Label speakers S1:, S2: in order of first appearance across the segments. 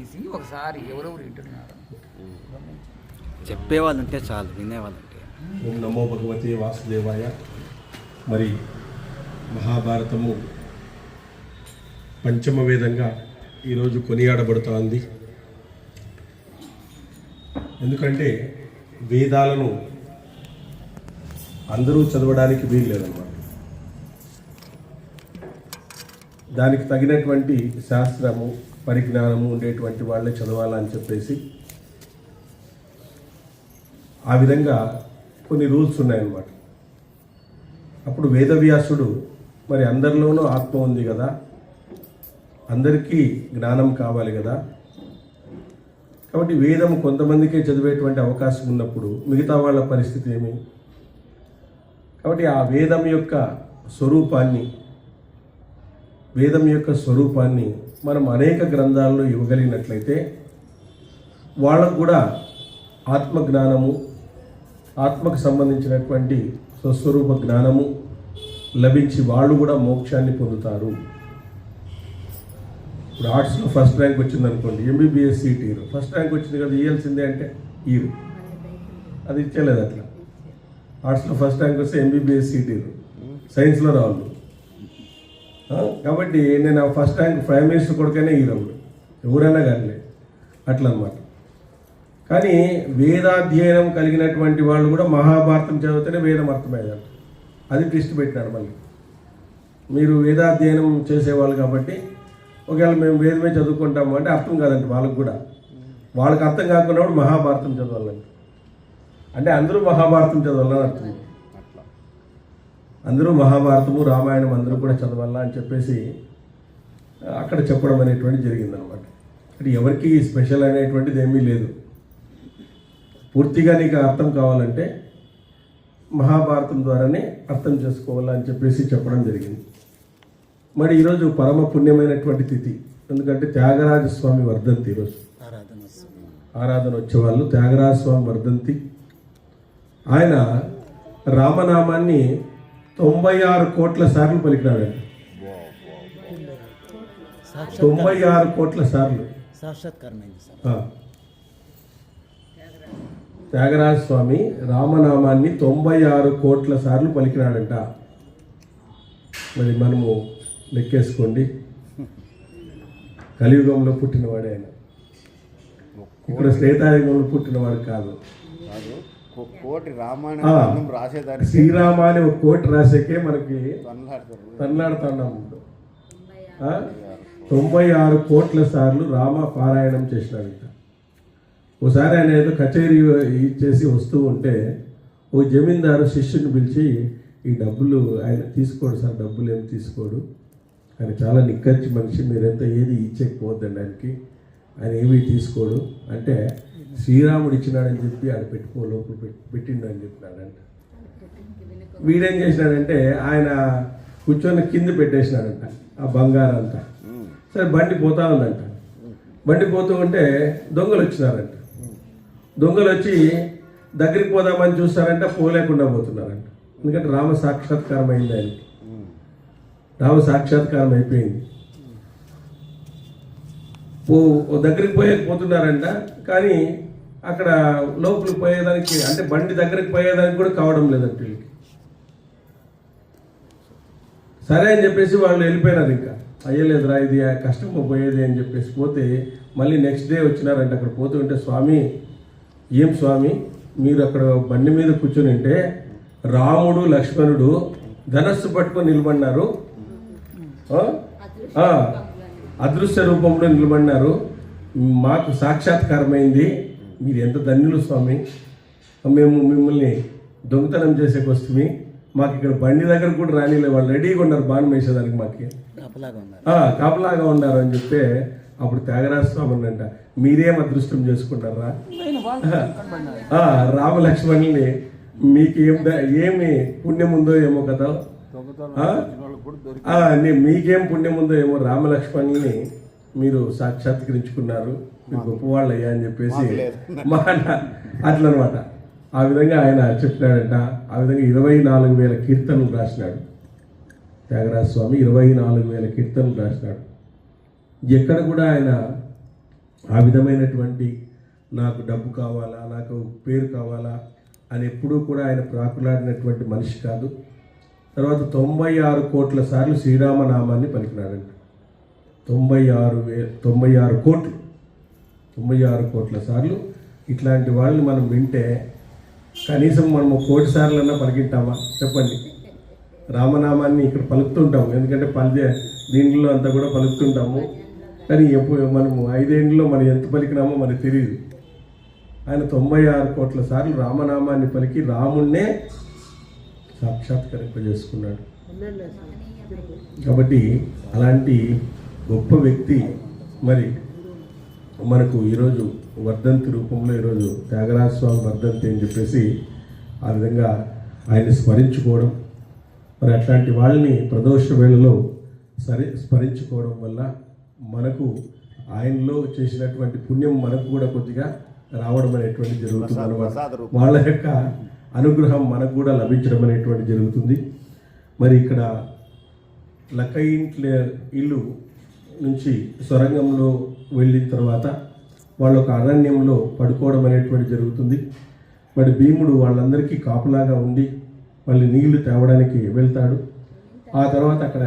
S1: తీసి ఒకసారి ఎవరెవరు వింటున్నారు
S2: చెప్పేవాళ్ళు ఉంటే చాలు, వినేవాళ్ళు ఉంటే.
S3: ఓం నమో భగవతే వాసుదేవాయ. మరి మహాభారతము పంచమ వేదంగా ఈరోజు కొనియాడబడుతోంది. ఎందుకంటే వేదాలను అందరూ చదవడానికి వీలు లేదన్నమాట. దానికి తగినటువంటి శాస్త్రము పరిజ్ఞానము ఉండేటువంటి వాళ్ళే చదవాలని చెప్పేసి ఆ విధంగా కొన్ని రూల్స్ ఉన్నాయన్నమాట. అప్పుడు వేదవ్యాసుడు మరి అందరిలోనూ ఆత్మ ఉంది కదా, అందరికీ జ్ఞానం కావాలి కదా, కాబట్టి వేదం కొంతమందికే చదివేటువంటి అవకాశం ఉన్నప్పుడు మిగతా వాళ్ళ పరిస్థితి ఏమి? కాబట్టి ఆ వేదం యొక్క స్వరూపాన్ని మనం అనేక గ్రంథాల్లో ఇవ్వగలిగినట్లయితే వాళ్ళకు కూడా ఆత్మజ్ఞానము, ఆత్మకు సంబంధించినటువంటి స్వస్వరూప జ్ఞానము లభించి వాళ్ళు కూడా మోక్షాన్ని పొందుతారు. ఇప్పుడు ఆర్ట్స్లో ఫస్ట్ ర్యాంక్ వచ్చింది అనుకోండి, MBBS seat year first rank వచ్చింది కదా, ఇవ్వాల్సిందే అంటే ఇయర్ అది ఇచ్చేలేదు. అట్లా ఆర్ట్స్లో ఫస్ట్ ర్యాంక్ వస్తే ఎంబీబీఎస్ సీట్ ఇయర్, సైన్స్లో రావాలి. కాబట్టి నేను ఆ ఫస్ట్ ర్యాంక్ ప్రైమ్ మినిస్టర్ కొడుకైనా ఇవ్వరు, ఎవరైనా కానీ అట్లా అన్నమాట. కానీ వేదాధ్యయనం కలిగినటువంటి వాళ్ళు కూడా మహాభారతం చదివితేనే వేదం అర్థమయ్యారు. అది ట్విస్ట్ పెట్టినాడు మళ్ళీ. మీరు వేదాధ్యయనం చేసేవాళ్ళు కాబట్టి ఒకవేళ మేము వేదమే చదువుకుంటాము అంటే అర్థం కాదండి వాళ్ళకు కూడా. వాళ్ళకి అర్థం కాకున్నప్పుడు మహాభారతం చదవాలండి. అంటే అందరూ మహాభారతం చదవాలని అర్థం. అందరూ మహాభారతము రామాయణం అందరూ కూడా చదవాలా అని చెప్పేసి అక్కడ చెప్పడం అనేటువంటి జరిగిందనమాట. అంటే ఎవరికి స్పెషల్ అనేటువంటిది ఏమీ లేదు. పూర్తిగా నీకు అర్థం కావాలంటే మహాభారతం ద్వారానే అర్థం చేసుకోవాలా అని చెప్పేసి చెప్పడం జరిగింది. మరి ఈరోజు పరమ పుణ్యమైనటువంటి తిథి, ఎందుకంటే త్యాగరాజస్వామి వర్ధంతి. ఈరోజు ఆరాధన వచ్చేవాళ్ళు త్యాగరాజస్వామి వర్ధంతి. ఆయన రామనామాన్ని 96 కోట్ల సార్లు పలికినాడండి. 96 కోట్ల సార్లు త్యాగరాజస్వామి రామనామాన్ని 96 కోట్ల సార్లు పలికినాడంట. మరి మనము లెక్కేసుకోండి, కలియుగంలో పుట్టినవాడే ఆయన. ఇక్కడ శ్వేతాయుగంలో పుట్టినవాడు కాదు. శ్రీరామ అని ఒక కోటి రాసేకే మనకి తన్లాడుతున్నాము. 96 కోట్ల సార్లు రామ పారాయణం చేసినాడంట. ఒకసారి ఆయన ఏదో కచేరీ ఇచ్చేసి వస్తూ ఉంటే ఓ జమీందారు శిష్యుని పిలిచి, ఈ డబ్బులు ఆయన తీసుకోడు సార్, డబ్బులు ఏమి తీసుకోడు, ఆయన చాలా నిక్కచ్చి మనిషి, మీరెంత ఏది ఇచ్చేకపోద్దండి ఆయనకి, ఆయన ఏమీ తీసుకోడు అంటే, శ్రీరాముడు ఇచ్చినాడని చెప్పి ఆడ పెట్టుకో లోపల పెట్టిండు అని చెప్పినాడంట. వీడేం చేసినాడంటే ఆయన కూర్చొని కింద పెట్టేసినాడంట ఆ బంగారం అంతా. సరే బండి పోతా ఉందంట. బండి పోతూ ఉంటే దొంగలు వచ్చినారంట. దొంగలు వచ్చి దగ్గరికి పోదామని చూస్తారంట, పోలేకుండా పోతున్నారంట. ఎందుకంటే రామ సాక్షాత్కారం అయింది ఆయనకి. రామ సాక్షాత్కారం అయిపోయింది. దగ్గరికి పోతున్నారంట, కానీ అక్కడ లోపలికి పోయేదానికి అంటే బండి దగ్గరికి పోయేదానికి కూడా కావడం లేదంట వీళ్ళకి. సరే అని చెప్పేసి వాళ్ళు వెళ్ళిపోయినారు. ఇంకా అయ్యలేదురా ఇది కష్టం పోయేది అని చెప్పేసి పోతే మళ్ళీ నెక్స్ట్ డే వచ్చినారంట. అక్కడ పోతూ ఉంటే, స్వామి ఏం స్వామి మీరు అక్కడ బండి మీద కూర్చొని ఉంటే రాముడు లక్ష్మణుడు ధనస్సు పట్టుకొని నిలబడినారు, అదృశ్య రూపంలో నిలబడినారు, మాకు సాక్షాత్కారమైంది, మీరు ఎంత ధన్యులు స్వామి, మేము మిమ్మల్ని దొంగతనం చేసేకి వస్తుంది, మాకు ఇక్కడ బండి దగ్గర కూడా రానిలే, వాళ్ళు రెడీగా ఉన్నారు బాణం వేసేదానికి, మాకు కాపలాగా ఉన్నారు అని చెప్తే అప్పుడు త్యాగరాజస్వామి అంట, మీరేం అదృష్టం చేసుకుంటారా రామలక్ష్మణుల్ని, మీకు ఏమి పుణ్యం ఉందో ఏమో కదా, మీకేం పుణ్యం ఉందో ఏమో, రామలక్ష్మణుల్ని మీరు సాక్షాత్కరించుకున్నారు, మీరు గొప్పవాళ్ళు అయ్యా అని చెప్పేసి మా అట్లా అనమాట. ఆ విధంగా ఆయన చెప్పినాడంట. ఆ విధంగా 24,000 కీర్తనలు రాసినాడు త్యాగరాజస్వామి. 24,000 కీర్తనలు రాసినాడు. ఎక్కడ కూడా ఆయన ఆ విధమైనటువంటి నాకు డబ్బు కావాలా, నాకు పేరు కావాలా అని ఎప్పుడూ కూడా ఆయన ప్రాకులాడినటువంటి మనిషి కాదు. తర్వాత 96 కోట్ల సార్లు శ్రీరామనామాన్ని పలికినాడంట. 96 కోట్ల సార్లు. ఇట్లాంటి వాళ్ళని మనం వింటే కనీసం మనం 1 కోటి సార్లన్నా పలికింటామా చెప్పండి? రామనామాన్ని ఇక్కడ పలుకుతుంటాము, ఎందుకంటే దీంట్లో అంతా కూడా పలుకుతుంటాము. కానీ ఎప్పుడు మనము 5 ఏళ్ళలో మనం ఎంత పలికినామో మనకు తెలియదు. ఆయన 96 కోట్ల సార్లు రామనామాన్ని పలికి రాముణ్ణే సాక్షాత్కరింపజేసుకున్నాడు. కాబట్టి అలాంటి గొప్ప వ్యక్తి మరి మనకు ఈరోజు వర్ధంతి రూపంలో ఈరోజు త్యాగరాజ స్వామి వర్ధంతి అని చెప్పేసి ఆ విధంగా ఆయన్ని స్మరించుకోవడం, మరి అట్లాంటి వాళ్ళని ప్రదోష వేళలో స్మరించుకోవడం వల్ల మనకు ఆయనలో చేసినటువంటి పుణ్యం మనకు కూడా కొద్దిగా రావడం అనేటువంటి జరుగుతుంది అన్నమాట. వాళ్ళ యొక్క అనుగ్రహం మనకు కూడా లభించడం అనేటువంటి జరుగుతుంది. మరి ఇక్కడ లక్కయింట్ల ఇల్లు నుంచి సొరంగంలో వెళ్ళిన తర్వాత వాళ్ళు ఒక అరణ్యంలో పడుకోవడం అనేటువంటి జరుగుతుంది. మరి భీముడు వాళ్ళందరికీ కాపులాగా ఉండి వాళ్ళు నీళ్లు తేవడానికి వెళ్తాడు. ఆ తర్వాత అక్కడ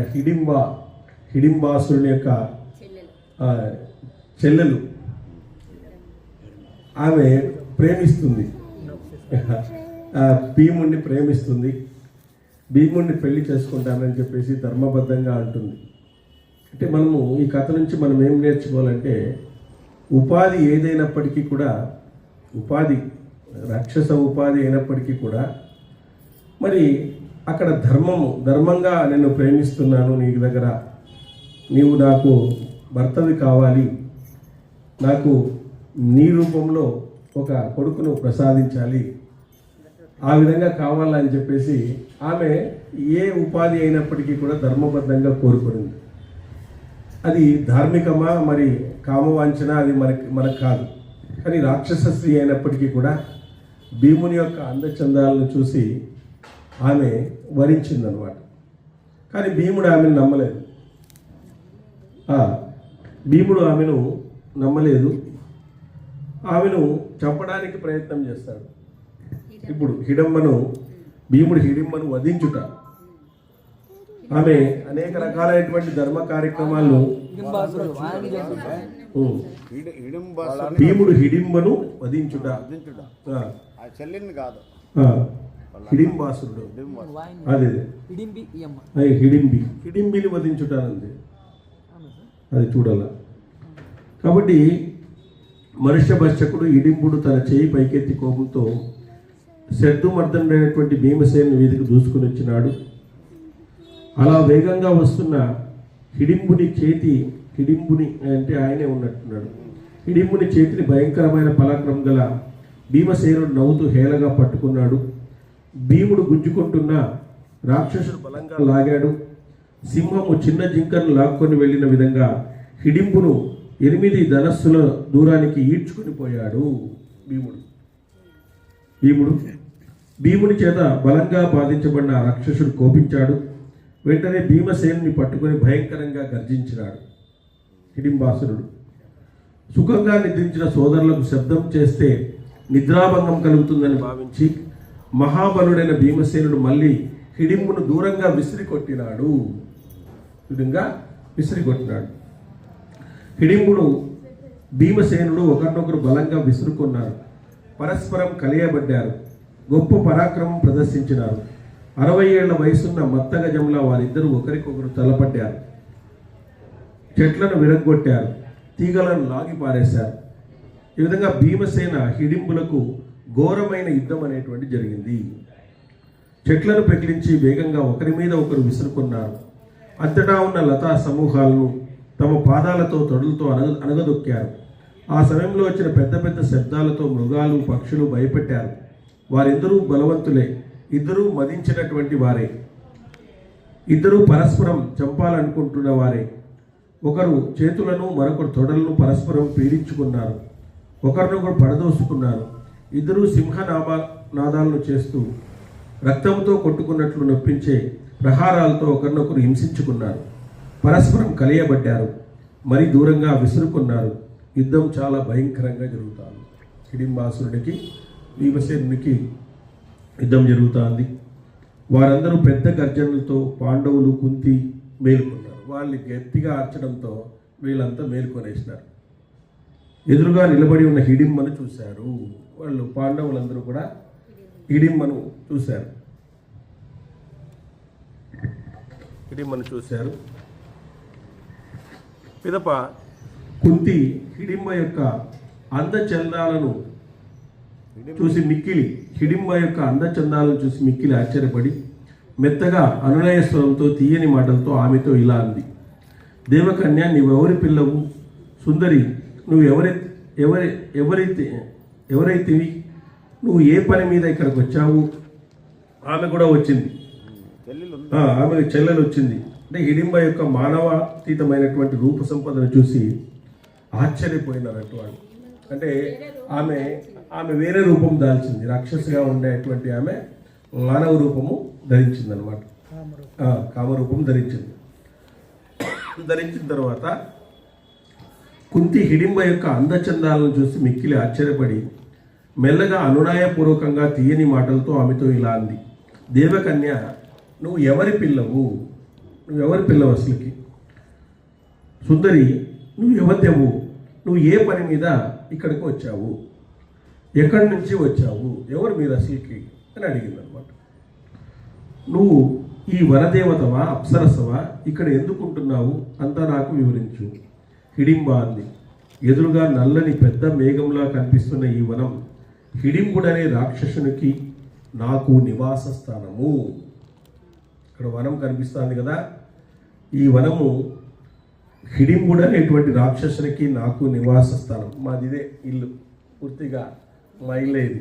S3: హిడింబాసురుని యొక్క చెల్లెలు ఆమె ప్రేమిస్తుంది, భీముడిని ప్రేమిస్తుంది. భీముడిని పెళ్లి చేసుకుంటానని చెప్పేసి ధర్మబద్ధంగా అంటుంది. అంటే మనము ఈ కథ నుంచి మనం ఏం నేర్చుకోవాలంటే, ఉపాధి ఏదైనప్పటికీ కూడా, ఉపాధి రాక్షస ఉపాధి అయినప్పటికీ కూడా మరి అక్కడ ధర్మంగా నేను ప్రేమిస్తున్నాను, నీ దగ్గర నీవు నాకు భర్తవి కావాలి, నాకు నీ రూపంలో ఒక కొడుకును ప్రసాదించాలి, ఆ విధంగా కావాలని చెప్పేసి ఆమె ఏ ఉపాధి అయినప్పటికీ కూడా ధర్మబద్ధంగా కోరుకునింది. అది ధార్మికమా మరి కామవాంఛన అది మనకు కాదు. కానీ రాక్షస స్త్రీ అయినప్పటికీ కూడా భీముని యొక్క అందచందాలను చూసి ఆమె వరించిందనమాట. కానీ భీముడు ఆమెను నమ్మలేదు. ఆమెను చంపడానికి ప్రయత్నం చేస్తాడు. ఇప్పుడు భీముడు హిడింబను వధించుట, ఆమె అనేక రకాలైనటువంటి ధర్మ కార్యక్రమాలను భీముడు హిడింబను వధించుట, హిడింబాసురుడు అదే హిడింబిని వధించుటానంది అది చూడాల. కాబట్టి మనుష్యభక్షకుడు హిడింబుడు తన చేయి పైకెత్తి కోపంతో శత్రుమర్దనుడైనటువంటి భీమసేను వీధికి దూసుకుని వచ్చినాడు. అలా వేగంగా వస్తున్న హిడింబుని అంటే ఆయనే ఉన్నట్టున్నాడు. హిడింబుని చేతిని భయంకరమైన పరాక్రమం గల భీమసేనుడు నవ్వుతూ హేళగా పట్టుకున్నాడు. భీముడు గుంజుకుంటున్న రాక్షసుడు బలంగా లాగాడు. సింహము చిన్న జింకను లాక్కొని వెళ్ళిన విధంగా హిడింబును 8 ధనస్సుల దూరానికి ఈడ్చుకుని పోయాడు భీముని చేత బలంగా బాధించబడిన రాక్షసుడు కోపించాడు. వెంటనే భీమసేనుని పట్టుకొని భయంకరంగా గర్జించినాడు. హిడింబాసురుడు సుఖంగా నిద్రించిన సోదరులకు శబ్దం చేస్తే నిద్రాభంగం కలుగుతుందని భావించి మహాబలుడైన భీమసేనుడు మళ్ళీ హిడింబును దూరంగా విసిరికొట్టినాడు. హిడింబుడు భీమసేనుడు ఒకరినొకరు బలంగా విసురుకున్నారు. పరస్పరం కలియబడ్డారు. గొప్ప పరాక్రమం ప్రదర్శించినారు. 60 ఏళ్ల వయసున్న మత్తగజంలా వారిద్దరూ ఒకరికొకరు తలపడ్డారు. చెట్లను విరగ్గొట్టారు, తీగలను లాగి పారేశారు. ఈ విధంగా భీమసేన హిడింబులకు ఘోరమైన యుద్ధం అనేటువంటి జరిగింది. చెట్లను పెకిలించి వేగంగా ఒకరి మీద ఒకరు విసురుకున్నారు. అంతటా ఉన్న లతా సమూహాలను తమ పాదాలతో తొడలతో అనగదొక్కారు. ఆ సమయంలో వచ్చిన పెద్ద పెద్ద శబ్దాలతో మృగాలు పక్షులు భయపెట్టారు. వారిద్దరూ బలవంతులే, ఇద్దరూ మదించినటువంటి వారే, ఇద్దరూ పరస్పరం చంపాలనుకుంటున్న వారే. ఒకరు చేతులను మరొకరు తొడలను పరస్పరం పీడించుకున్నారు. ఒకరినొకరు పడదోసుకున్నారు. ఇద్దరూ సింహనాదాలను చేస్తూ రక్తంతో కొట్టుకున్నట్లు నొప్పించే ప్రహారాలతో ఒకరినొకరు హింసించుకున్నారు. పరస్పరం కలియబడ్డారు. మరి దూరంగా విసురుకున్నారు. యుద్ధం చాలా భయంకరంగా జరుగుతుంది. హిడింబాసురుడికి భీమసేనునికి యుద్ధం జరుగుతుంది. వారందరూ పెద్ద గర్జనలతో పాండవులు కుంతి మేలుకున్నారు. వాళ్ళు గట్టిగా ఆర్చడంతో వీళ్ళంతా మేలుకొనేసినారు. ఎదురుగా నిలబడి ఉన్న హిడింబను చూశారు. వాళ్ళు పాండవులందరూ కూడా హిడింబను చూశారు. పిదప కుంతి హిడింబ యొక్క అందచందాలను చూసి మిక్కిలి ఆశ్చర్యపడి మెత్తగా అనునయ స్వరంతో తీయని మాటలతో ఆమెతో ఇలా అంది. దేవకన్య, నీవెవరి పిల్లవు? సుందరి, నువ్వు ఎవరైతే నువ్వు ఏ పని మీద ఇక్కడికి వచ్చావు? ఆమె కూడా వచ్చింది. ఆమె చెల్లెలు వచ్చింది. అంటే హిడింబ యొక్క మానవాతీతమైనటువంటి రూప సంపదను చూసి ఆశ్చర్యపోయినారంట వాళ్ళు. అంటే ఆమె వేరే రూపం దాల్చింది. రాక్షసిగా ఉండేటువంటి ఆమె మానవ రూపము ధరించింది అనమాట. కామరూపం ధరించింది. ధరించిన తర్వాత కుంతి హిడింబ యొక్క అందచందాలను చూసి మిక్కిలి ఆశ్చర్యపడి మెల్లగా అనునయపూర్వకంగా తీయని మాటలతో ఆమెతో ఇలా అంది. దేవకన్య, నువ్వు ఎవరి పిల్లవు అసలుకి? సుందరి, నువ్వు ఎవరు? నువ్వు ఏ పని మీద ఇక్కడికి వచ్చావు? ఎక్కడి నుంచి వచ్చావు? ఎవరు మీరు అసలుకి అని అడిగింది అనమాట. నువ్వు ఈ వనదేవతవా, అప్సరసవా? ఇక్కడ ఎందుకుంటున్నావు అంతా నాకు వివరించు. హిడింబ అంది. ఎదురుగా నల్లని పెద్ద మేఘంలా కనిపిస్తున్న ఈ వనం హిడింబుడనే రాక్షసునికి నాకు నివాస స్థానము. ఇక్కడ వనం కనిపిస్తుంది కదా, ఈ వనము హిడింబుడనేటువంటి రాక్షసునికి నాకు నివాస స్థానం. మాదిదే ఇల్లు, పూర్తిగా మా ఇల్లే ఇది.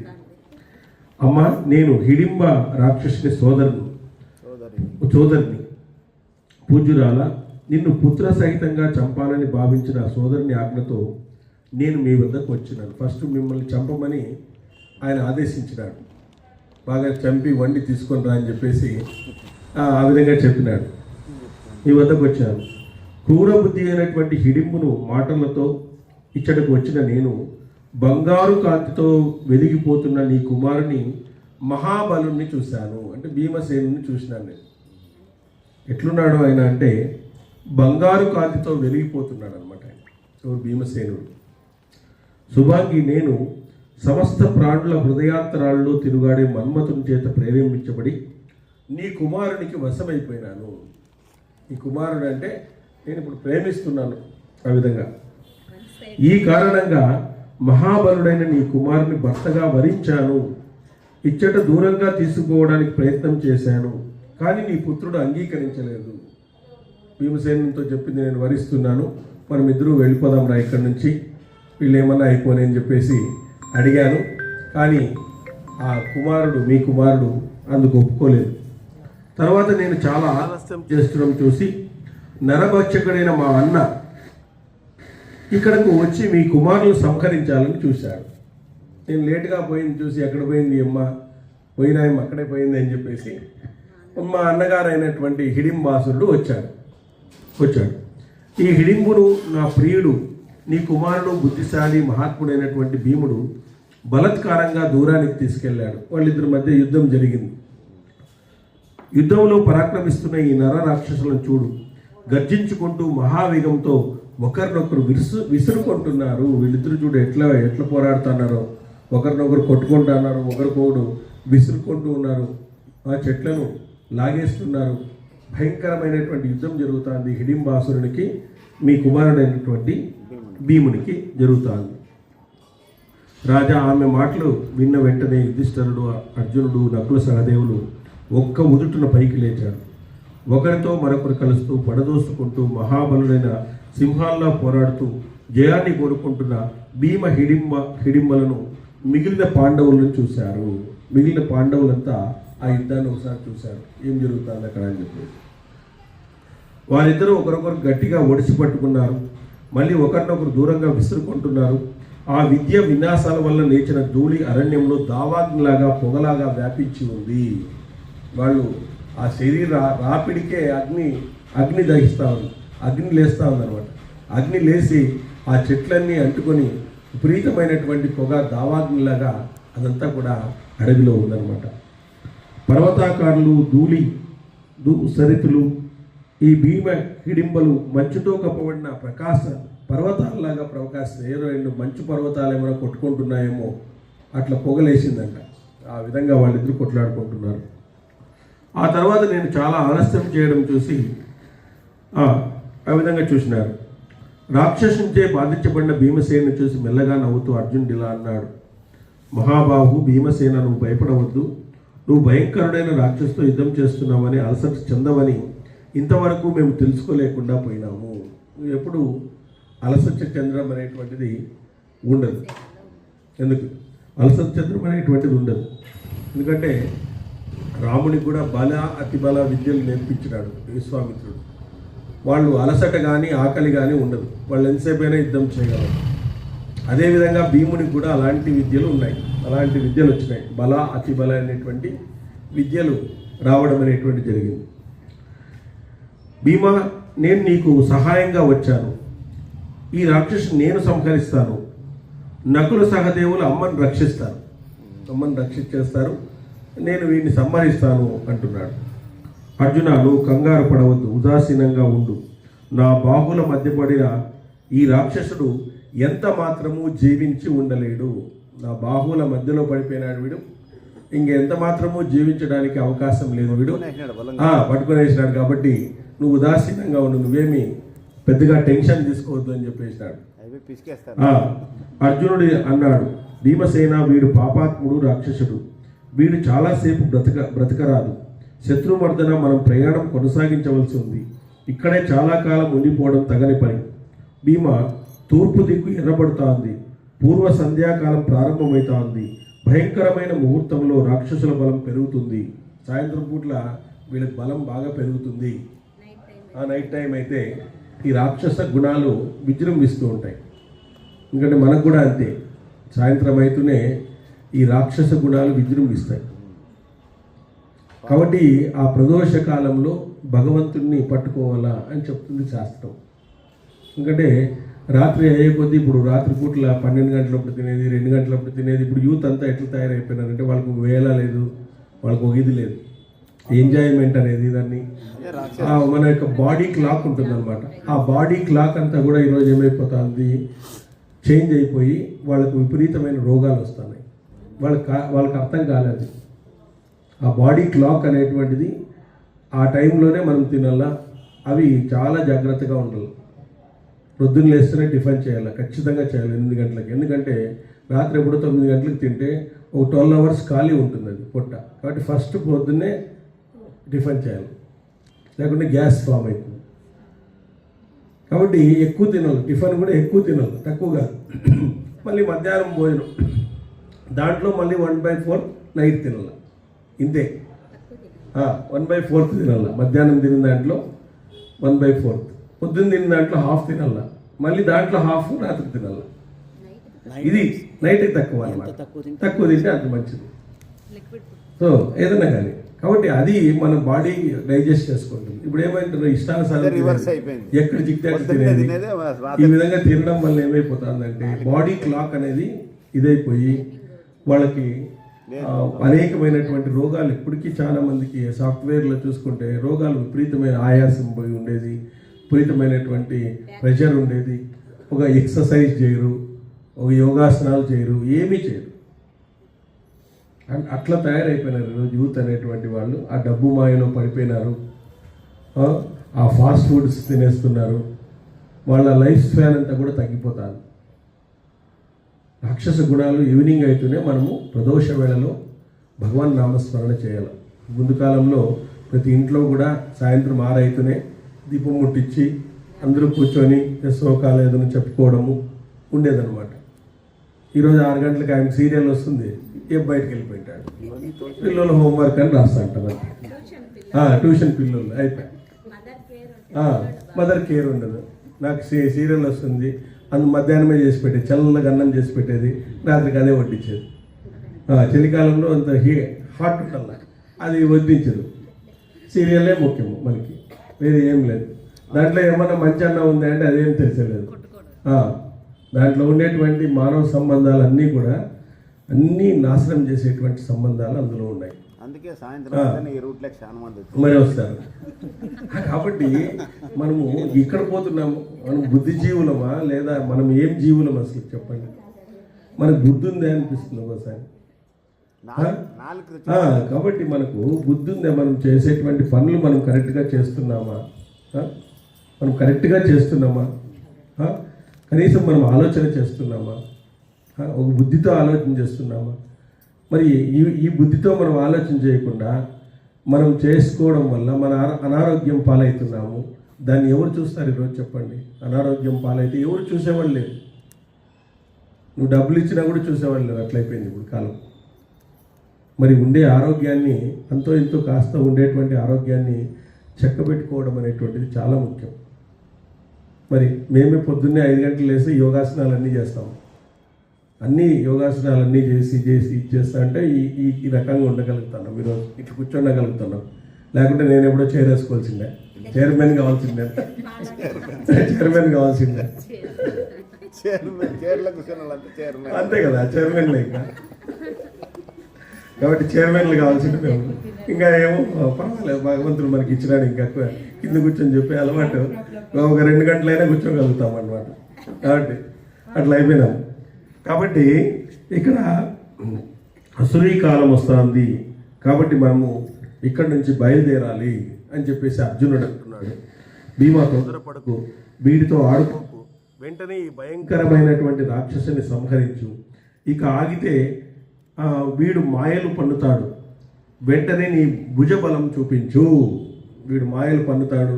S3: అమ్మ, నేను హిడింబ రాక్షసుని సోదరిని. పూజ్యురాల, నిన్ను పుత్ర సహితంగా చంపాలని భావించిన సోదరుని ఆజ్ఞతో నేను మీ వద్దకు వచ్చినాను. ఫస్ట్ మిమ్మల్ని చంపమని ఆయన ఆదేశించినాడు. బాగా చంపి వండి తీసుకొని రా అని చెప్పేసి ఆ విధంగా చెప్పినాడు. మీ వద్దకు వచ్చాను. క్రూర బుద్ధి అయినటువంటి హిడింబును మాటలతో ఇచ్చటకు వచ్చిన నేను బంగారు కాంతితో వెలిగిపోతున్న నీ కుమారుని మహాబలుని చూశాను. అంటే భీమసేనుని చూసినాను నేను. ఎట్లున్నాడు ఆయన అంటే బంగారు కాంతితో వెలిగిపోతున్నాడు అనమాట. ఎవరు? భీమసేనుడు. శుభాంగి, నేను సమస్త ప్రాణుల హృదయాంతరాల్లో తిరుగాడే మన్మథుని చేత ప్రేరేపించబడి నీ కుమారునికి వశమైపోయినాను. ఈ కుమారుడు అంటే నేను ఇప్పుడు ప్రేమిస్తున్నాను. ఆ విధంగా ఈ కారణంగా మహాబలుడైన నీ కుమారుని భర్తగా వరించాను. ఇచ్చట దూరంగా తీసుకోవడానికి ప్రయత్నం చేశాను, కానీ నీ పుత్రుడు అంగీకరించలేదు. భీమసేనుతో చెప్పింది, నేను వరిస్తున్నాను, మనం ఇద్దరూ వెళ్ళిపోదాం రా ఇక్కడి నుంచి, వీళ్ళు ఏమన్నా అయిపోయి అని చెప్పేసి అడిగాను. కానీ మీ కుమారుడు అందుకు ఒప్పుకోలేదు. తర్వాత నేను చాలా ఆలస్యం చేస్తున్నాం చూసి నరభక్షకుడైన మా అన్న ఇక్కడకు వచ్చి మీ కుమారులు సంహరించాలని చూశాడు. నేను లేటుగా పోయింది చూసి, ఎక్కడ పోయింది అమ్మ? పోయినాయమ్మ అక్కడే పోయింది అని చెప్పేసి మా అన్నగారు అయినటువంటి హిడింబాసురుడు వచ్చాడు. ఈ హిడింబును నా ప్రియుడు, నీ కుమారుడు బుద్ధిశాలి మహాత్ముడైనటువంటి భీముడు బలత్కారంగా దూరానికి తీసుకెళ్లాడు. వాళ్ళిద్దరి మధ్య యుద్ధం జరిగింది. యుద్ధంలో పరాక్రమిస్తున్న ఈ నర రాక్షసులను చూడు, గర్జించుకుంటూ మహావేగంతో ఒకరినొకరు విసురుకుంటున్నారు. వీళ్ళిద్దరు చూడు ఎట్లా పోరాడుతున్నారో, ఒకరినొకరు కొట్టుకుంటున్నారు, ఒకరికొకరు విసురుకుంటూ ఉన్నారు, ఆ చెట్లను లాగేస్తున్నారు. భయంకరమైనటువంటి యుద్ధం జరుగుతుంది. హిడింబాసురునికి మీ కుమారుడైనటువంటి భీమునికి జరుగుతుంది. రాజా, ఆమె మాటలు విన్న వెంటనే యుధిష్ఠిరుడు, అర్జునుడు, నకుల సహదేవులు ఒక్క ఉదుటున పైకి లేచారు. ఒకరితో మరొకరు కలుస్తూ పడదోసుకుంటూ మహాబలుడైన సింహాల్లో పోరాడుతూ జయాన్ని కోరుకుంటున్న భీమ హిడింబలను మిగిలిన పాండవులను చూశారు. మిగిలిన పాండవులంతా ఆ యుద్ధాన్ని ఒకసారి చూశారు, ఏం జరుగుతుంది అక్కడ అని చెప్పి. వారిద్దరూ ఒకరొకరు గట్టిగా ఒడిసి పట్టుకున్నారు. మళ్ళీ ఒకరినొకరు దూరంగా విసురుకుంటున్నారు. ఆ విద్య విన్యాసాల వల్ల లేచిన ధూళి అరణ్యంలో దావాగ్నిలాగా పొగలాగా వ్యాపించి ఉంది. వాళ్ళు ఆ శరీర రాపిడికే అగ్ని దహిస్తూ ఉంది, అగ్ని లేస్తూ ఉందన్నమాట. అగ్ని లేచి ఆ చెట్లన్నీ అంటుకొని విపరీతమైనటువంటి పొగ దావాగ్నిలాగా అదంతా కూడా అడవిలో ఉందన్నమాట. పర్వతాకారులు సరితులు ఈ భీమ హిడింబలు మంచుతో కప్పబడిన ప్రకాశ పర్వతాలలాగా ప్రకాశిస్తాయి. ఏదో రెండు మంచు పర్వతాలు ఏమైనా కొట్టుకుంటున్నాయేమో అట్లా పొగలేసిందంట. ఆ విధంగా వాళ్ళిద్దరు కొట్లాడుకుంటున్నారు. ఆ తర్వాత నేను చాలా ఆలస్యం చేయడం చూసి ఆ విధంగా చూసినారు. రాక్షసునిచే బాధించబడిన భీమసేను చూసి మెల్లగా నవ్వుతూ అర్జునుడు ఇలా అన్నాడు, మహాబాహు భీమసేన, నువ్వు భయపడవద్దు. నువ్వు భయంకరుడైన రాక్షసుతో యుద్ధం చేస్తున్నావని అలసట చెందవని ఇంతవరకు మేము తెలుసుకోలేకుండా పోయినాము. నువ్వు ఎప్పుడు అలసట చెందడం అనేటువంటిది ఉండదు. ఎందుకు అలసట చెందడం అనేటువంటిది ఉండదు? ఎందుకంటే రామునికి కూడా బల అతిబల విద్యలు నేర్పించినాడు విశ్వామిత్రుడు. వాళ్ళు అలసట కానీ ఆకలి కానీ ఉండదు. వాళ్ళు ఎంతసేపైనా యుద్ధం చేయగలరు. అదేవిధంగా భీమునికి కూడా అలాంటి విద్యలు ఉన్నాయి. అలాంటి విద్యలు వచ్చినాయి. బల అతిబల అనేటువంటి విద్యలు రావడం అనేటువంటి జరిగింది. భీమా, నేను నీకు సహాయంగా వచ్చాను. ఈ రాక్షసుని నేను సంహరిస్తాను. నకుల సహదేవులు అమ్మని రక్షిస్తారు. అమ్మని రక్షించేస్తారు. నేను వీడిని సంహరిస్తాను అంటున్నాడు. అర్జున, నువ్వు కంగారు పడవద్దు, ఉదాసీనంగా ఉండు. నా బాహుల మధ్య పడిన ఈ రాక్షసుడు ఎంత మాత్రము జీవించి ఉండలేడు. నా బాహుల మధ్యలో పడిపోయినాడు వీడు. ఇంకెంత మాత్రము జీవించడానికి అవకాశం లేదు. వీడు పట్టుకునేసినాడు. కాబట్టి నువ్వు ఉదాసీనంగా ఉండు, నువ్వేమి పెద్దగా టెన్షన్ తీసుకోవద్దు అని చెప్పేసినాడు. అర్జునుడు అన్నాడు, భీమసేన, వీడు పాపాత్ముడు, రాక్షసుడు. వీడు చాలాసేపు బ్రతకరాదు. శత్రుమర్దన మనం ప్రయాణం కొనసాగించవలసి ఉంది. ఇక్కడే చాలా కాలం ఉండిపోవడం తగని పని. భీమ, తూర్పు దిక్కు ఎర్రబడుతోంది. పూర్వ సంధ్యాకాలం ప్రారంభమవుతోంది. భయంకరమైన ముహూర్తంలో రాక్షసుల బలం పెరుగుతుంది. సాయంత్రం పూట్ల వీళ్ళకి బలం బాగా పెరుగుతుంది. ఆ నైట్ టైం అయితే ఈ రాక్షస గుణాలు విజృంభిస్తూ ఉంటాయి. ఎందుకంటే మనకు కూడా అంతే, సాయంత్రం అయితేనే ఈ రాక్షస గుణాలు విజృంభిస్తాయి. కాబట్టి ఆ ప్రదోష కాలంలో భగవంతుణ్ణి పట్టుకోవాలా అని చెప్తుంది శాస్త్రం. ఎందుకంటే రాత్రి అయ్యే కొద్దీ ఇప్పుడు రాత్రి పూట్ల 12 గంటలప్పుడు తినేది, 2 గంటలప్పుడు తినేది. ఇప్పుడు యూత్ అంతా ఎట్లా తయారైపోయినారంటే వాళ్ళకు ఒక వేళ లేదు, వాళ్ళకు ఒక ఇది లేదు, ఎంజాయ్మెంట్ అనేది. దాన్ని మన యొక్క బాడీ క్లాక్ ఉంటుందన్నమాట. ఆ బాడీ క్లాక్ అంతా కూడా ఈరోజు ఏమైపోతుంది, చేంజ్ అయిపోయి వాళ్ళకు విపరీతమైన రోగాలు వస్తున్నాయి. వాళ్ళకి అర్థం కాలేదు. ఆ బాడీ క్లాక్ అనేటువంటిది ఆ టైంలోనే మనం తినాలా. అవి చాలా జాగ్రత్తగా ఉండాలి. పొద్దున్న లేస్తేనే టిఫిన్ చేయాలి, ఖచ్చితంగా చేయాలి 8 గంటలకి. ఎందుకంటే రాత్రి ఎప్పుడో 9 గంటలకు తింటే ఒక 12 అవర్స్ ఖాళీ ఉంటుంది అది పొట్ట. కాబట్టి ఫస్ట్ పొద్దున్నే టిఫిన్ చేయాలి, లేకుంటే గ్యాస్ ఫామ్ అవుతుంది. కాబట్టి ఎక్కువ తినాలి, టిఫిన్ కూడా ఎక్కువ తినాలి, తక్కువ కాదు. మళ్ళీ మధ్యాహ్నం భోజనం, దాంట్లో మళ్ళీ 1/4 నైట్ తినాలి. ఇంతే, 1/4 తినాలి. మధ్యాహ్నం తిన్న దాంట్లో 1/4, పొద్దున్న తిన్న దాంట్లో హాఫ్ తినాల, మళ్ళీ దాంట్లో హాఫ్ రాత్రి తినాల. ఇది నైట్ తక్కువ అన్నమాట. తక్కువ తింటే అంత మంచిది. సో ఏదన్నా కానీ, కాబట్టి అది మన బాడీ డైజెస్ట్ చేసుకుంటుంది. ఇప్పుడు ఏమంటారు, ఇష్టానుసారం ఎక్కడ చిక్తే తినేది. ఈ విధంగా తినడం వల్ల ఏమైపోతుందంటే బాడీ క్లాక్ అనేది ఇదైపోయి వాళ్ళకి అనేకమైనటువంటి రోగాలు. ఇప్పటికీ చాలా మందికి సాఫ్ట్వేర్లో చూసుకుంటే రోగాలు, విపరీతమైన ఆయాసం పోయి ఉండేది, విపరీతమైనటువంటి ప్రెషర్ ఉండేది. ఒక ఎక్సర్సైజ్ చేయరు, ఒక యోగాసనాలు చేయరు, ఏమీ చేయరు. అట్లా తయారైపోయినారు ఈరోజు యూత్ అనేటువంటి వాళ్ళు. ఆ డబ్బు మాయలో పడిపోయినారు, ఆ ఫాస్ట్ ఫుడ్స్ తినేస్తున్నారు. వాళ్ళ లైఫ్ స్పాన్ అంతా కూడా తగ్గిపోతారు. రాక్షస గుణాలు ఈవినింగ్ అయితేనే మనము ప్రదోష వేళలో భగవాన్ నామస్మరణ చేయాలి. ముందు కాలంలో ప్రతి ఇంట్లో కూడా సాయంత్రం 6 అయితేనే దీపం ముట్టించి అందరూ కూర్చొని శ్లోకాలు ఏదైనా చెప్పుకోవడము ఉండేదన్నమాట. ఈరోజు 6 గంటలకు ఆయన సీరియల్ వస్తుంది, బయటకు వెళ్ళిపోయింటాడు. పిల్లలు హోంవర్క్ అని రాస్తా అంటారు. ట్యూషన్ పిల్లలు అయిపోయి మదర్ కేర్ ఉండదు. నాకు సీరియల్ వస్తుంది, మధ్యాహ్నమే చేసి పెట్టేది, చల్లగా అన్నం చేసి పెట్టేది, రాత్రికి అదే వడ్డించేది. చలికాలంలో అంత హాట్ ఉండాల, అది వడ్డించదు. సీరియలే ముఖ్యము మనకి, వేరే ఏం లేదు. దాంట్లో ఏమన్నా మంచి అన్నం ఉంది అంటే అదేం తెలిసలేదు. దాంట్లో ఉండేటువంటి మానవ సంబంధాలన్నీ కూడా అన్నీ నాశనం చేసేటువంటి సంబంధాలు అందులో ఉన్నాయి.
S4: అందుకే సాయంత్రం ఈ రూట్లోకి చాలా మంది
S3: మరి వస్తారు. కాబట్టి మనము ఇక్కడ పోతున్నాము, మనం బుద్ధిజీవులమా లేదా మనం ఏం జీవులం అసలు చెప్పండి? మనకు బుద్ధి ఉందే అనిపిస్తుంది ఒకసారి. కాబట్టి మనకు బుద్ధి ఉందే, మనం చేసేటువంటి పనులు మనం కరెక్ట్గా చేస్తున్నామా? మనం కరెక్ట్గా చేస్తున్నామా? కనీసం మనం ఆలోచన చేస్తున్నామా? ఒక బుద్ధితో ఆలోచన చేస్తున్నామా? మరి ఈ బుద్ధితో మనం ఆలోచన చేయకుండా మనం చేసుకోవడం వల్ల మన అనారోగ్యం పాలవుతున్నాము. దాన్ని ఎవరు చూస్తారు ఈరోజు చెప్పండి? అనారోగ్యం పాలైతే ఎవరు చూసేవాళ్ళు లేరు. నువ్వు డబ్బులు ఇచ్చినా కూడా చూసేవాళ్ళు లేరు. అట్లయిపోయింది ఇప్పుడు కాలం. మరి ఉండే ఆరోగ్యాన్ని అంతో ఎంతో కాస్త ఉండేటువంటి ఆరోగ్యాన్ని చెక్కబెట్టుకోవడం అనేటువంటిది చాలా ముఖ్యం. మరి మేమే పొద్దున్నే 5 గంటలు లేసి యోగాసనాలు అన్నీ చేస్తాం. అన్నీ యోగాసనాలన్నీ చేసి చేస్తా అంటే ఈ రకంగా ఉండగలుగుతాను. మీరు ఇట్లా కూర్చోండగలుగుతున్నాం. లేకుంటే నేను ఎప్పుడో చైర్ వేసుకోవాల్సిందే, చైర్మన్ కావాల్సిందే, చైర్మన్ కావాల్సిందే. అంతే కదా, చైర్మన్ లేక. కాబట్టి చైర్మన్లు కావాల్సిందే మేము. ఇంకా ఏమో పర్వాలేదు, భగవంతుడు మనకి ఇచ్చినాడు. ఇంకా కింద కూర్చొని చెప్పే అలవాటు ఒక 2 గంటలైనా కూర్చోగలుగుతాం అన్నమాట. కాబట్టి అట్లా అయిపోయినాం. కాబట్టి ఇక్కడ అసురీ కాలం వస్తుంది, కాబట్టి మనము ఇక్కడి నుంచి బయలుదేరాలి అని చెప్పేసి అర్జునుడు అంటున్నాడు. భీమా తొందరపడకు, వీడితో ఆడుకోకు, వెంటనే ఈ భయంకరమైనటువంటి రాక్షసుని సంహరించు. ఇక ఆగితే వీడు మాయలు పన్నుతాడు, వెంటనే నీ భుజబలం చూపించు. వీడు మాయలు పన్నుతాడు,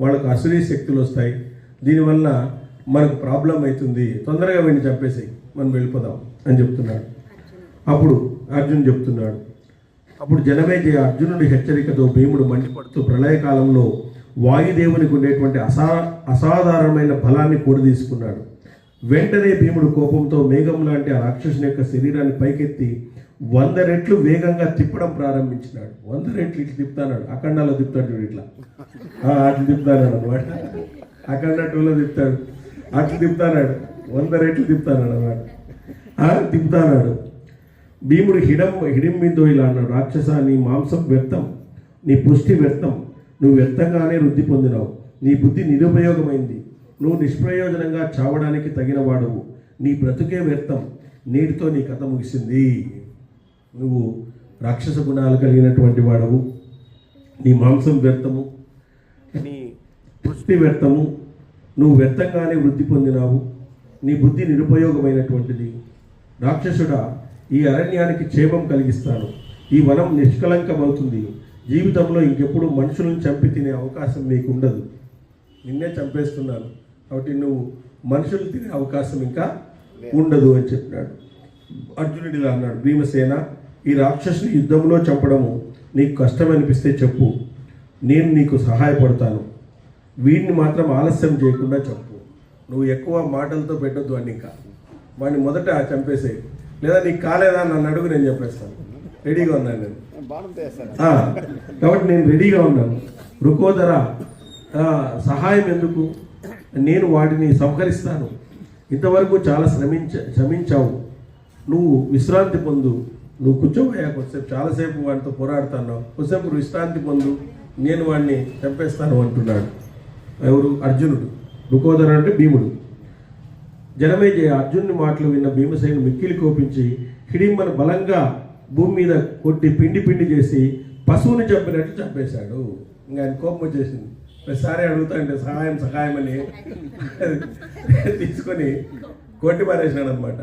S3: వాళ్ళకు అసురీ శక్తులు వస్తాయి, దీనివల్ల మనకు ప్రాబ్లం అవుతుంది, తొందరగా వీడిని చంపేసి మనం వెళ్ళిపోదాం అని చెప్తున్నాడు. అప్పుడు అర్జున్ చెప్తున్నాడు. అప్పుడు జనమేజయ అర్జునుడి హెచ్చరికతో భీముడు మండిపడుతూ ప్రళయకాలంలో వాయుదేవునికి ఉండేటువంటి అసాధారణమైన బలాన్ని కూడదీసుకున్నాడు. వెంటనే భీముడు కోపంతో మేఘం లాంటి ఆ రాక్షసుని యొక్క శరీరాన్ని పైకెత్తి 100 రెట్లు వేగంగా తిప్పడం ప్రారంభించినాడు. 100 రెట్లు ఇట్లా తిప్పుతాడు. అఖండాలో తిప్పుతాడు చూడు, ఇట్లా అట్లా తిప్పుతాడు అనమాట. అఖండ 2లో తిప్పుతాడు, అట్లా తిప్పుతాడు. 100 రెట్లు తిప్పుతాడు అనమాట, తిప్పుతాడు. భీముడు హిడింబితో ఇలా అన్నాడు. రాక్షస, నీ మాంసం వ్యర్థం, నీ పుష్టి వ్యర్థం, నువ్వు వ్యర్థంగానే వృద్ధి పొందినావు. నీ బుద్ధి నిరుపయోగమైంది, నువ్వు నిష్ప్రయోజనంగా చావడానికి తగిన వాడవు. నీ బ్రతుకే వ్యర్థం, నీటితో నీ కథ ముగిసింది. నువ్వు రాక్షస గుణాలు కలిగినటువంటి వాడవు, నీ మాంసం వ్యర్థము, నీ పుష్టి వ్యర్థము, నువ్వు వ్యర్థంగానే వృద్ధి పొందినావు, నీ బుద్ధి నిరుపయోగమైనటువంటిది. రాక్షసుడా, ఈ అరణ్యానికి క్షేమం కలిగిస్తాను, ఈ వనం నిష్కలంకమవుతుంది. జీవితంలో ఇంకెప్పుడు మనుషులను చంపి తినే అవకాశం నీకు ఉండదు. నిన్నే చంపేస్తున్నాను కాబట్టి నువ్వు మనుషులు తినే అవకాశం ఇంకా ఉండదు అని చెప్పినాడు. అర్జునుడు ఇలా అన్నాడు. భీమసేన, ఈ రాక్షసుని యుద్ధంలో చంపడము నీకు కష్టం అనిపిస్తే చెప్పు, నేను నీకు సహాయపడతాను. వీడిని మాత్రం ఆలస్యం చేయకుండా చెప్పు. నువ్వు ఎక్కువ మాటలతో పెట్టొద్దు అని, ఇంకా వాడిని మొదట చంపేసే, లేదా నీకు కాలేదా నన్ను అడుగు, నేను చెప్పేస్తాను. రెడీగా ఉన్నాను నేను. కాబట్టి నేను రెడీగా ఉన్నాను. రుకోదర, సహాయం ఎందుకు, నేను వాటిని సంహరిస్తాను. ఇంతవరకు చాలా శ్రమించావు, నువ్వు విశ్రాంతి పొందు. నువ్వు కూర్చోబోయా కొద్దిసేపు, చాలాసేపు వాడితో పోరాడుతాను, కొద్దిసేపు విశ్రాంతి పొందు, నేను వాడిని చంపేస్తాను అంటున్నాడు. ఎవరు? అర్జునుడు. రుకోదర అంటే భీముడు. జనమేజయ అర్జునుని మాటలు విన్న భీమసేనుడు మిక్కిలి కోపించి హిడింబను బలంగా భూమి మీద కొట్టి పిండి పిండి చేసి పశువుని చంపినట్టు చంపేశాడు. ఇంకా ఆయన కోపం వచ్చేసింది. ప్రతిసారి అడుగుతా అంటే సహాయం అని తీసుకొని కొట్టి పారేసినాడు అనమాట.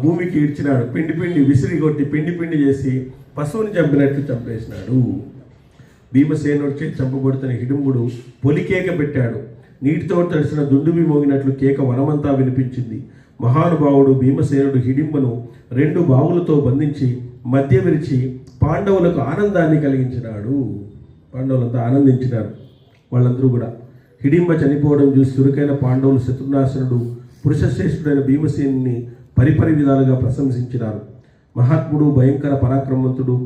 S3: భూమికి ఇడ్చినాడు. పిండి విసిరి కొట్టి పిండి చేసి పశువుని చంపినట్టు చంపేసినాడు. భీమసేనుడి చేతి చంపబడుతున్న హిడింబుడు పొలికేక పెట్టాడు. నీటితో తడిసిన దుండుబి మోగినట్లు కేక వనమంతా వినిపించింది. మహానుభావుడు భీమసేనుడు హిడింబను 2 బావులతో బంధించి మధ్య విరిచి పాండవులకు ఆనందాన్ని కలిగించినాడు. పాండవులంతా ఆనందించినారు. వాళ్ళందరూ కూడా హిడింబ చనిపోవడం చూసి చురుకైన పాండవులు శత్రునాశనుడు పురుషశ్రేష్ఠుడైన భీమసేనుని పరిపరి విధాలుగా ప్రశంసించినారు. మహాత్ముడు, భయంకర పరాక్రమవంతుడు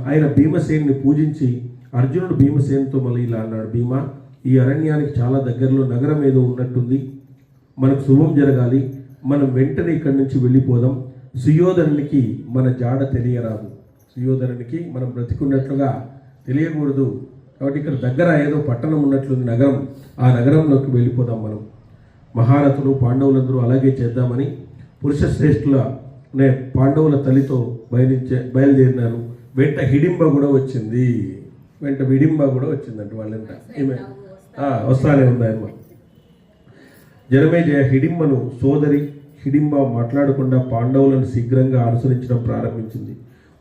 S3: ఆయన భీమసేనుని పూజించి అర్జునుడు భీమసేనుతో మళ్ళీ ఇలా అన్నాడు. భీమా, ఈ అరణ్యానికి చాలా దగ్గరలో నగరం ఏదో ఉన్నట్టుంది. మనకు శుభం జరగాలి, మనం వెంటనే ఇక్కడి నుంచి వెళ్ళిపోదాం. సుయోధనునికి మన జాడ తెలియరాదు, సుయోధనునికి మనం బ్రతికున్నట్లుగా తెలియకూడదు. కాబట్టి ఇక్కడ దగ్గర ఏదో పట్టణం ఉన్నట్లుంది, నగరం, ఆ నగరంలోకి వెళ్ళిపోదాం మనం. మహారథులు పాండవులందరూ అలాగే చేద్దామని పురుష శ్రేష్ఠులనే పాండవుల తల్లితో బయలుదేరినారు. వెంట హిడింబ కూడా వచ్చింది, వెంట విడింబ కూడా వచ్చిందంట. వాళ్ళంట ఈమె వస్తానే ఉన్నాయమ్మ. జనమేజయ హిడింబను సోదరి హిడింబ మాట్లాడకుండా పాండవులను శీఘ్రంగా అనుసరించడం ప్రారంభించింది.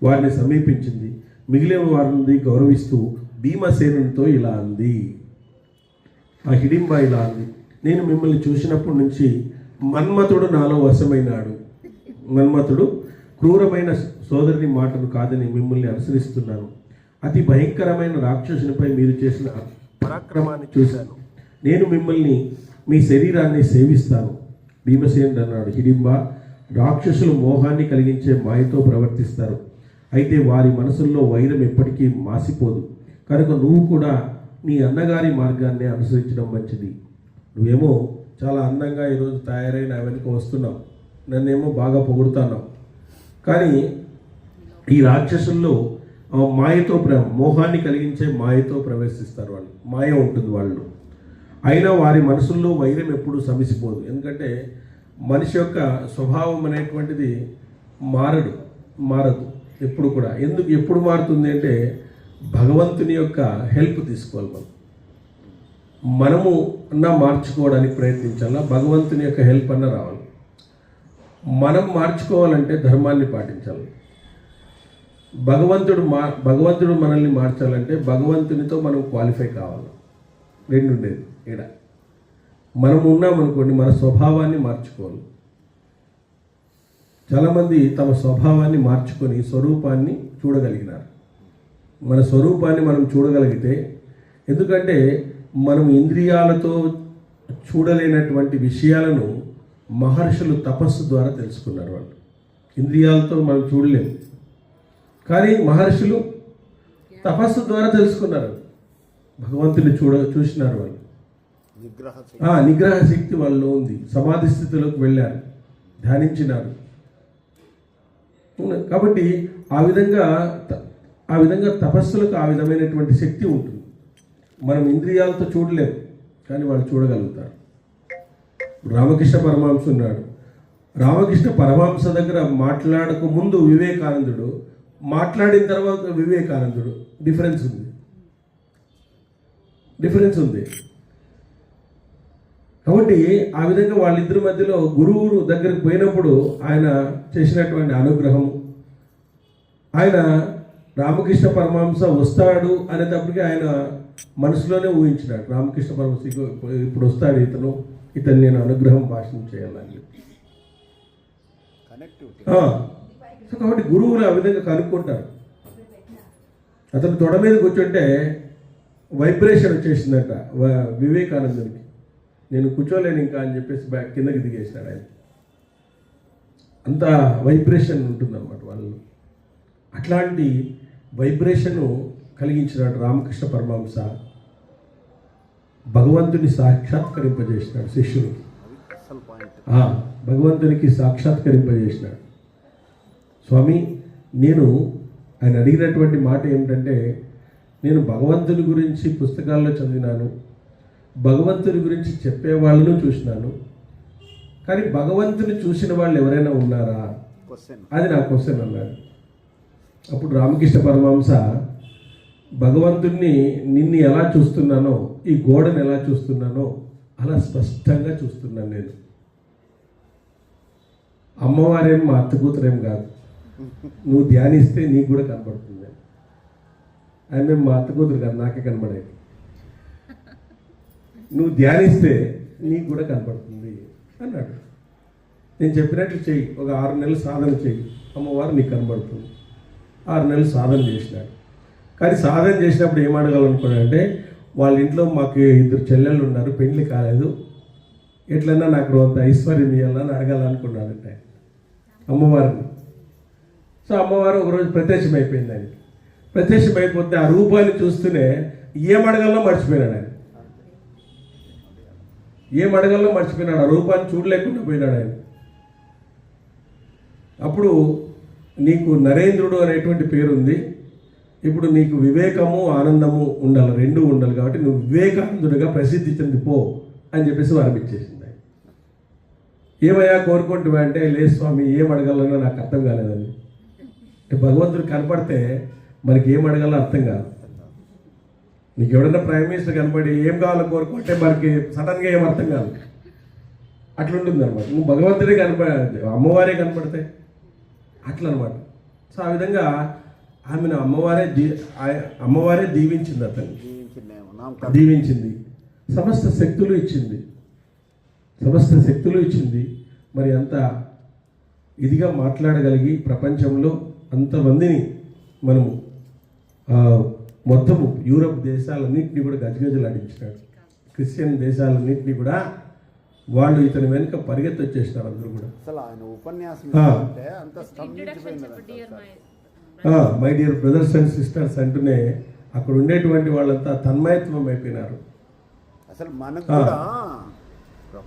S3: వారిని సమీపించింది. మిగిలిన వారిని గౌరవిస్తూ భీమసేనునితో ఇలా అంది. ఆ హిడింబ ఇలా అంది, నేను మిమ్మల్ని చూసినప్పటి నుంచి మన్మథుడు నాలో వశమైనాడు. మన్మథుడు క్రూరమైన సోదరుని మాటను కాదని మిమ్మల్ని అనుసరిస్తున్నాను. అతి భయంకరమైన రాక్షసునిపై మీరు చేసిన పరాక్రమాన్ని చూశాను. నేను మిమ్మల్ని మీ శరీరాన్ని సేవిస్తాను. భీమసేనుడు అన్నాడు, హిడింబ, రాక్షసులు మోహాన్ని కలిగించే మాయతో ప్రవర్తిస్తారు. అయితే వారి మనసుల్లో వైరం ఎప్పటికీ మాసిపోదు. కనుక నువ్వు కూడా నీ అన్నగారి మార్గాన్ని అనుసరించడం మంచిది. నువ్వేమో చాలా అందంగా ఈరోజు తయారై నా వెనుక వస్తున్నావు, నన్నేమో బాగా పొగుడుతున్నావు. కానీ ఈ రాక్షసుల్లో మాయతో మోహాన్ని కలిగించే మాయతో ప్రవేశిస్తారు. వాళ్ళు మాయ ఉంటుంది వాళ్ళు. అయినా వారి మనసుల్లో వైరం ఎప్పుడు సమిసిపోదు. ఎందుకంటే మనిషి యొక్క స్వభావం అనేటువంటిది మారదు ఎప్పుడు కూడా. ఎప్పుడు మారుతుంది అంటే భగవంతుని యొక్క హెల్ప్ తీసుకోవాలి. మనము అన్నా మార్చుకోవడానికి ప్రయత్నించాలా, భగవంతుని యొక్క హెల్ప్ అన్నా రావాలి. మనం మార్చుకోవాలంటే ధర్మాన్ని పాటించాలి. భగవంతుడు మనల్ని మార్చాలంటే భగవంతునితో మనం క్వాలిఫై కావాలి. రెండు ఉండేది ఇక్కడ. మనం ఉన్నామనుకోండి, మన స్వభావాన్ని మార్చుకోవాలి. చాలామంది తమ స్వభావాన్ని మార్చుకొని స్వరూపాన్ని చూడగలిగినారు. మన స్వరూపాన్ని మనం చూడగలిగితే, ఎందుకంటే మనం ఇంద్రియాలతో చూడలేనటువంటి విషయాలను మహర్షులు తపస్సు ద్వారా తెలుసుకున్నారు. వాళ్ళు ఇంద్రియాలతో మనం చూడలేము, కానీ మహర్షులు తపస్సు ద్వారా తెలుసుకున్నారు. భగవంతుని చూసినారు. వాళ్ళు నిగ్రహ శక్తి వాళ్ళలో ఉంది. సమాధి స్థితిలోకి వెళ్ళారు, ధ్యానించినారు. కాబట్టి ఆ విధంగా తపస్సులకు ఆ విధమైనటువంటి శక్తి ఉంటుంది. మనం ఇంద్రియాలతో చూడలేము, కానీ వాళ్ళు చూడగలుగుతారు. రామకృష్ణ పరమహంస ఉన్నాడు. రామకృష్ణ పరమహంస దగ్గర మాట్లాడక ముందు వివేకానందుడు, మాట్లాడిన తర్వాత వివేకానందుడు, డిఫరెన్స్ ఉంది. కాబట్టి ఆ విధంగా వాళ్ళిద్దరి మధ్యలో గురువు దగ్గరికి పోయినప్పుడు ఆయన చేసినటువంటి అనుగ్రహం, ఆయన రామకృష్ణ పరమహంస వస్తాడు అనేటప్పటికీ ఆయన మనసులోనే ఊహించినాడు. రామకృష్ణ పరమహంస ఇప్పుడు వస్తాడు, ఇతను నేను అనుగ్రహం భాషణ చేయాలని. కాబట్టి గురువులు ఆ విధంగా కనుక్కుంటారు. అతను తొడ మీద కూర్చుంటే వైబ్రేషన్ వచ్చేసిందట వివేకానందునికి. నేను కూర్చోలేను ఇంకా అని చెప్పేసి కిందకి దిగేసినాడు ఆయన. అంత వైబ్రేషన్ ఉంటుందన్నమాట వాళ్ళు. అట్లాంటి వైబ్రేషను కలిగించినాడు రామకృష్ణ పరమహంస. భగవంతుని సాక్షాత్కరింపజేసినాడు శిష్యునికి. భగవంతునికి సాక్షాత్కరింపజేసినాడు. స్వామి, ఆయన అడిగినటువంటి మాట ఏమిటంటే, నేను భగవంతుని గురించి పుస్తకాల్లో చదివినాను, భగవంతుని గురించి చెప్పేవాళ్ళను చూసినాను, కానీ భగవంతుని చూసిన వాళ్ళు ఎవరైనా ఉన్నారా, అది నా క్వశ్చన్ అన్నాడు. అప్పుడు రామకృష్ణ పరమహంస, భగవంతుణ్ణి నిన్ను ఎలా చూస్తున్నానో, ఈ గోడను ఎలా చూస్తున్నానో అలా స్పష్టంగా చూస్తున్నాను నేను. అమ్మవారేం మా అత్త కూతురేం కాదు, నువ్వు ధ్యానిస్తే నీకు కూడా కనబడుతుంది. ఆయన మా అత్త కూతురు కాదు, నాకే కనబడేది. నువ్వు ధ్యానిస్తే నీకు కూడా కనపడుతుంది అన్నాడు. నేను చెప్పినట్లు చెయ్యి, ఒక 6 నెలలు సాధన చెయ్యి, అమ్మవారు నీకు కనబడుతుంది. 6 నెలలు సాధన చేసినాడు. కానీ సాధన చేసినప్పుడు ఏం అడగాలనుకున్నాడంటే, వాళ్ళ ఇంట్లో మాకు 2 చెల్లెళ్ళు ఉన్నారు, పెళ్లి కాలేదు, ఎట్లన్నా నాకు అంత ఐశ్వర్యం ఇవ్వాలని అడగాలనుకున్నాడంటే అమ్మవారిని. సో అమ్మవారు ఒకరోజు ప్రత్యక్షమైపోయింది ఆయనకి. ప్రత్యక్షమైపోతే ఆ రూపాన్ని చూస్తూనే ఏం అడగాలో మర్చిపోయినాడు ఆయన. ఏం అడగాలో మర్చిపోయినాడు, ఆ రూపాన్ని చూడలేకుండా పోయినాడు ఆయన. అప్పుడు నీకు నరేంద్రుడు అనేటువంటి పేరు ఉంది, ఇప్పుడు నీకు వివేకము ఆనందము ఉండాలి, రెండూ ఉండాలి, కాబట్టి నువ్వు వివేకానందుడిగా ప్రసిద్ధి చెందిపో అని చెప్పేసి వరమిచ్చేసింది. ఏమయ్యా కోరుకుంటువా అంటే, లేదు స్వామి ఏం అడగాలన్నా నాకు అర్థం కాలేదని. భగవంతుడు కనపడితే మనకి ఏం అడగాలో అర్థం కాదు. నీకు ఎవడన్నా ప్రైమ్ మినిస్టర్ కనపడి ఏం కావాలో కోరుకుంటే మనకి సడన్గా ఏం అర్థం కాదు, అట్లుంటుంది అనమాట. నువ్వు భగవంతుడే అమ్మవారే కనపడితే అట్లా అనమాట. సో ఆ విధంగా ఆమెను అమ్మవారే దీవించింది, అతన్ని దీవించింది, సమస్త శక్తులు ఇచ్చింది. మరి అంత ఇదిగా మాట్లాడగలిగి ప్రపంచంలో అంతమందిని మనము మొత్తము యూరప్ దేశాలన్నింటినీ కూడా గజగజలాడించినాడు. క్రిస్టియన్ దేశాలన్నింటినీ కూడా వాళ్ళు ఇతని వెనుక పరిగెత్తి వచ్చేసినారు అందరూ కూడా.
S4: అసలు ఆయన ఉపన్యాసం అంత
S3: my dear brothers and sisters అంటూనే అక్కడ ఉండేటువంటి వాళ్ళంతా తన్మయత్వం అయిపోయినారు.
S4: అసలు మనకు కూడా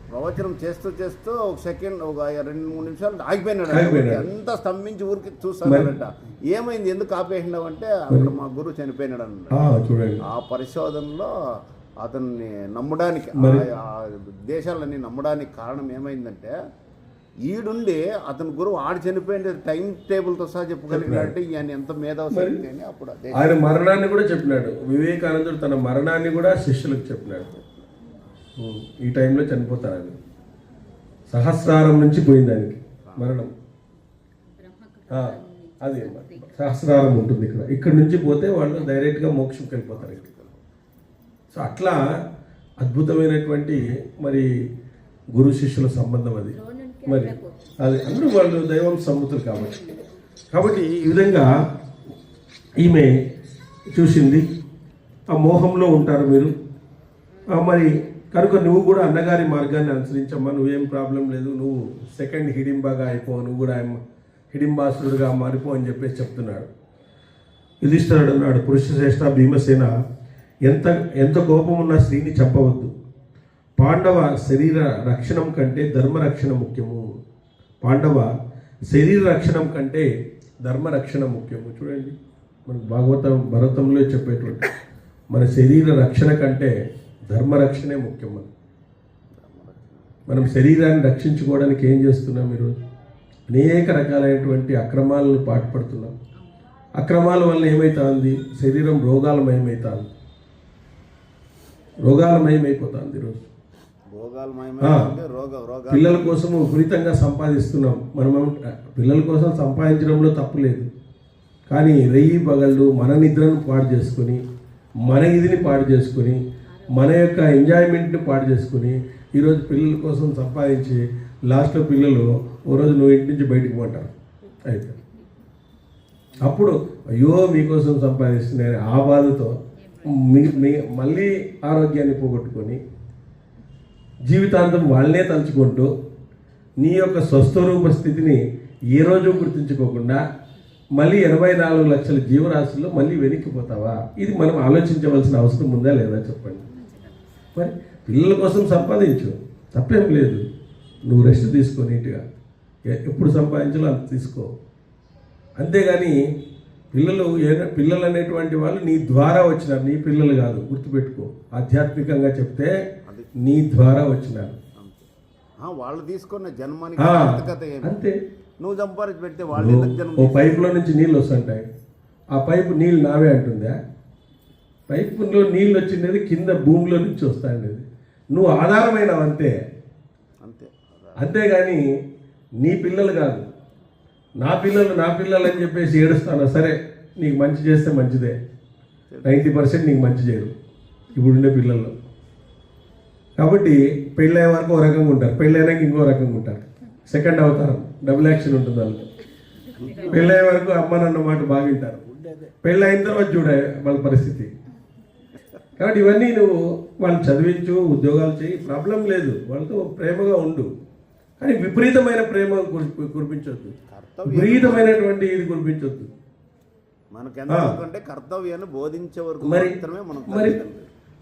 S4: ప్రవచనం చేస్తూ ఒక సెకండ్, ఒక 2-3 నిమిషాలు ఆగిపోయినాడు. ఎంత స్తంభించి ఊరికి చూస్తాడంట. ఏమైంది, ఎందుకు ఆపేసినావు అంటే అక్కడ మా గురువు చనిపోయినాడు అన్నాడు.
S3: చూడండి,
S4: ఆ పరిశోధనలో అతన్ని నమ్మడానికి, ఆ దేశాలన్నీ నమ్మడానికి కారణం ఏమైందంటే, ఈడుండి అతని గురువు చనిపోయిన టైం టేబుల్తో సహా చెప్పగలిగినట్టు ఈయన ఎంత మేధావి అని అప్పుడు
S3: ఆయన మరణాన్ని కూడా చెప్పినాడు. వివేకానందుడు తన మరణాన్ని కూడా శిష్యులకు చెప్పినాడు. ఈ టైంలో చనిపోతారని, సహస్రారం నుంచి పోయింది ఆయనకి మరణం. అది సహస్రారం ఉంటుంది ఇక్కడ నుంచి పోతే వాళ్ళు డైరెక్ట్గా మోక్షంకి వెళ్ళిపోతారు. సో అట్లా అద్భుతమైనటువంటి మరి గురు శిష్యుల సంబంధం అది. మరి అది అందరూ వాళ్ళు దైవం సమ్ముతులు కాబట్టి ఈ విధంగా ఈమె చూసింది. ఆ మోహంలో ఉంటారు మీరు. మరి కనుక నువ్వు కూడా అన్నగారి మార్గాన్ని అనుసరించమ్మా, నువ్వేం ప్రాబ్లం లేదు, నువ్వు సెకండ్ హిడింబాగా అయిపో, నువ్వు కూడా హిడింబాసురుడుగా మారిపో అని చెప్పేసి చెప్తున్నాడు. యుధిష్ఠిరుడు అన్నాడు, పురుషశ్రేష్ఠ భీమసేన, ఎంత కోపం ఉన్న స్త్రీని చంపవద్దు. పాండవ శరీర రక్షణం కంటే ధర్మరక్షణ ముఖ్యము. పాండవ శరీర రక్షణం కంటే ధర్మరక్షణ ముఖ్యము. చూడండి, మనకు భారతంలో చెప్పేటువంటి మన శరీర రక్షణ కంటే ధర్మరక్షణే ముఖ్యం. మనం శరీరాన్ని రక్షించుకోవడానికి ఏం చేస్తున్నాం? ఈరోజు అనేక రకాలైనటువంటి అక్రమాలను పాటుపడుతున్నాం. అక్రమాల వల్ల ఏమవుతుంది? శరీరం రోగాలమయమవుతుంది, రోగాలమయమైపోతుంది. ఈరోజు పిల్లల కోసం విపరీతంగా సంపాదిస్తున్నాం. మనం పిల్లల కోసం సంపాదించడంలో తప్పు లేదు, కానీ రెయ్యి పగళ్ళు మన నిద్రను పాడు చేసుకొని, మన ఇదిని పాడు చేసుకొని, మన యొక్క ఎంజాయ్మెంట్ని పాడు చేసుకొని ఈరోజు పిల్లల కోసం సంపాదించి లాస్ట్లో పిల్లలు ఓ రోజు నువ్వు ఇంటి నుంచి బయటకు పోంటారు. అయితే అప్పుడు అయ్యో మీకోసం సంపాదిస్తున్నాయని ఆ బాధతో మళ్ళీ ఆరోగ్యాన్ని పోగొట్టుకొని జీవితాంతం వాళ్ళనే తలుచుకుంటూ నీ యొక్క స్వస్వరూప స్థితిని ఏ రోజు గుర్తించుకోకుండా మళ్ళీ 84 లక్షల జీవరాశుల్లో మళ్ళీ వెనక్కిపోతావా? ఇది మనం ఆలోచించవలసిన అవసరం ఉందా లేదా చెప్పండి. మరి పిల్లల కోసం సంపాదించు, తప్పేం లేదు. నువ్వు రెస్ట్ తీసుకో, నీట్గా ఎప్పుడు సంపాదించాలో అంత తీసుకో. అంతేగాని పిల్లలు అనేటువంటి వాళ్ళు నీ ద్వారా వచ్చినారు, నీ పిల్లలు కాదు. గుర్తుపెట్టుకో, ఆధ్యాత్మికంగా చెప్తే నీ ద్వారా వచ్చినారు.
S4: వాళ్ళు తీసుకున్న జన్మానికి
S3: అంతే.
S4: నువ్వు సంపాదించి పెడితే వాళ్ళు
S3: ఓ పైపులో నుంచి నీళ్ళు వస్తుంటాయి, ఆ పైపు నీళ్ళు నావే అంటుందా? పైపులో నీళ్ళు వచ్చిండేది కింద భూమిలో నుంచి వస్తాండేది. నువ్వు ఆధారమైనవు అంతే. అంతేగాని నీ పిల్లలు కాదు. నా పిల్లలు అని చెప్పేసి ఏడుస్తాను. సరే, నీకు మంచి చేస్తే మంచిదే, 90% నీకు మంచి చేయరు ఇప్పుడుండే పిల్లల్లో. కాబట్టి పెళ్ళయ్యే వరకు ఒక రకంగా ఉంటారు, పెళ్ళైనాక ఇంకో రకంగా ఉంటారు. సెకండ్ అవతారం, డబుల్ యాక్షన్ ఉంటుంది వాళ్ళకి. పెళ్ళయ్యే వరకు అమ్మ నాన్న మాట బాగుంటారు, పెళ్ళి అయిన తర్వాత చూడే వాళ్ళ పరిస్థితి. కాబట్టి ఇవన్నీ నువ్వు వాళ్ళు చదివించు, ఉద్యోగాలు చేయి, ప్రాబ్లం లేదు, వాళ్ళతో ప్రేమగా ఉండు. కానీ విపరీతమైన ప్రేమ కురిపించొద్దు, విపరీతమైనటువంటి ఇది కురిపించొద్దు.
S4: మనకంటే కర్తవ్యాన్ని బోధించే వరకు
S3: మరి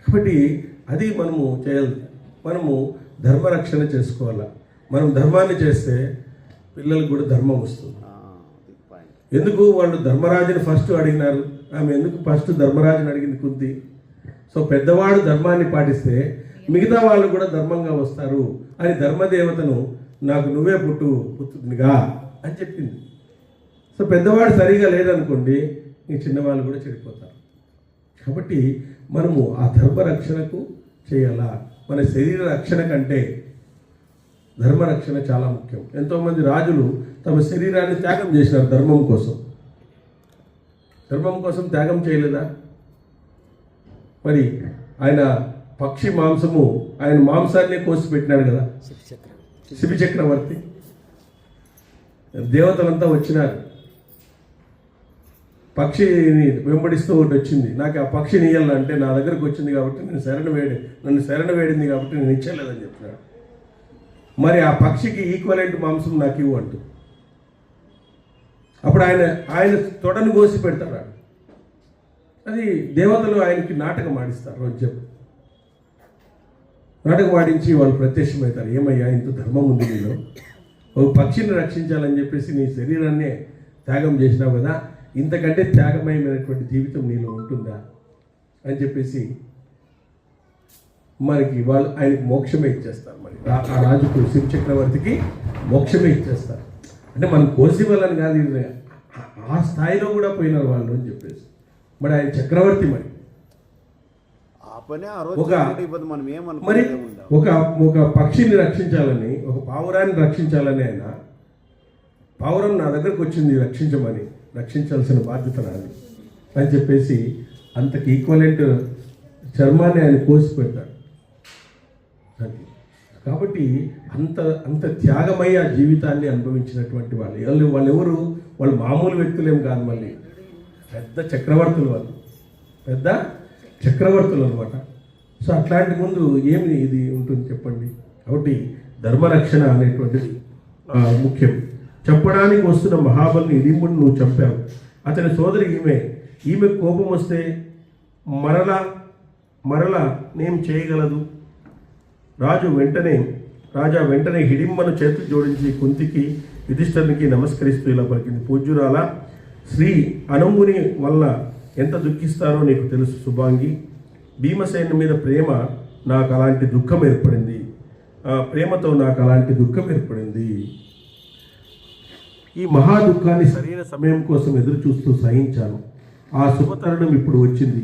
S3: కాబట్టి అది మనము చేయాలి. మనము ధర్మరక్షణ చేసుకోవాలా. మనం ధర్మాన్ని చేస్తే పిల్లలకు కూడా ధర్మం వస్తుంది. ఎందుకు వాళ్ళు ధర్మరాజుని ఫస్ట్ అడిగినారు, ఆమె ఎందుకు ఫస్ట్ ధర్మరాజుని అడిగింది కుంతి? సో పెద్దవాడు ధర్మాన్ని పాటిస్తే మిగతా వాళ్ళు కూడా ధర్మంగా వస్తారు అని ధర్మదేవతను నాకు నువ్వే పుత్రునిగా అని చెప్పింది. సో పెద్దవాడు సరిగా లేదనుకోండి, ఈ చిన్నవాళ్ళు కూడా చెడిపోతారు. కాబట్టి మనము ఆ ధర్మరక్షణకు చేయాలా. మన శరీర రక్షణ కంటే ధర్మరక్షణ చాలా ముఖ్యం. ఎంతోమంది రాజులు తమ శరీరాన్ని త్యాగం చేసినారు ధర్మం కోసం. ధర్మం కోసం త్యాగం చేయలేదా? మరి ఆయన పక్షి మాంసము, ఆయన మాంసాన్ని కోసి పెట్టినాడు కదా శిబి చక్రవర్తి. దేవతలంతా వచ్చినారు, పక్షిని వెంబడిస్తూ ఒకటి వచ్చింది. నాకు ఆ పక్షిని ఇయ్యాలంటే నా దగ్గరకు వచ్చింది కాబట్టి నన్ను శరణ వేడింది కాబట్టి నేను ఇచ్చలేదని చెప్పినాడు. మరి ఆ పక్షికి ఈక్వలెంట్ మాంసం నాకు ఇవ్వు అంటూ అప్పుడు ఆయన తొడను కోసి పెడతాడు. అది దేవతలు ఆయనకి నాటకం ఆడిస్తారు. రోజు చెప్పు నాటకం ఆడించి వాళ్ళు ప్రత్యక్షమవుతారు. ఏమయ్యా ఇంత ధర్మం ఉంది నీలో, ఒక పక్షిని రక్షించాలని చెప్పేసి నీ శరీరాన్నే త్యాగం చేసినావు కదా, ఇంతకంటే త్యాగమయమైనటువంటి జీవితం నీలో ఉంటుందా అని చెప్పేసి మనకి వాళ్ళు ఆయనకి మోక్షమే ఇచ్చేస్తారు. మరి ఆ రాజుకు శివ చక్రవర్తికి మోక్షమే ఇచ్చేస్తారు. అంటే మనం కోసి వాళ్ళని కాదు, ఆ స్థాయిలో కూడా పోయినారు వాళ్ళు అని చెప్పేసి. మరి ఆయన చక్రవర్తి. మరి మరి ఒక పక్షిని రక్షించాలని, ఒక పావురాన్ని రక్షించాలని ఆయన, పావురం నా దగ్గరకు వచ్చింది రక్షించమని, రక్షించాల్సిన బాధ్యత నాది అని చెప్పేసి అంతకు ఈక్వలెంట్ చర్మాన్ని ఆయన కోసి పెడతాడు. కాబట్టి అంత త్యాగమై ఆ జీవితాన్ని అనుభవించినటువంటి వాళ్ళు ఎవరు? వాళ్ళు మామూలు వ్యక్తులేం కాదు, మళ్ళీ పెద్ద చక్రవర్తులు. వాళ్ళు పెద్ద చక్రవర్తులు అనమాట. సో అట్లాంటి ముందు ఏమి ఇది ఉంటుంది చెప్పండి. కాబట్టి ధర్మరక్షణ అనేటువంటిది ముఖ్యం. చెప్పడానికి వస్తున్న మహాబలిని ఇడింపుని నువ్వు చంపావు. అతని సోదరి ఈమె కోపం వస్తే మరలా నేను చేయగలదు. రాజా వెంటనే హిడింబను చేతులు జోడించి కుంతికి యుధిష్ఠిరునికి నమస్కరిస్తూ ఇలా పలికింది. పూజ్యురాల, శ్రీ అనంబుని వల్ల ఎంత దుఃఖిస్తారో నీకు తెలుసు శుభాంగి. భీమసేను మీద ప్రేమతో నాకు అలాంటి దుఃఖం ఏర్పడింది. ఈ మహా దుఃఖాన్ని సరైన సమయం కోసం ఎదురు చూస్తూ సహించాను. ఆ శుభతరుణం ఇప్పుడు వచ్చింది.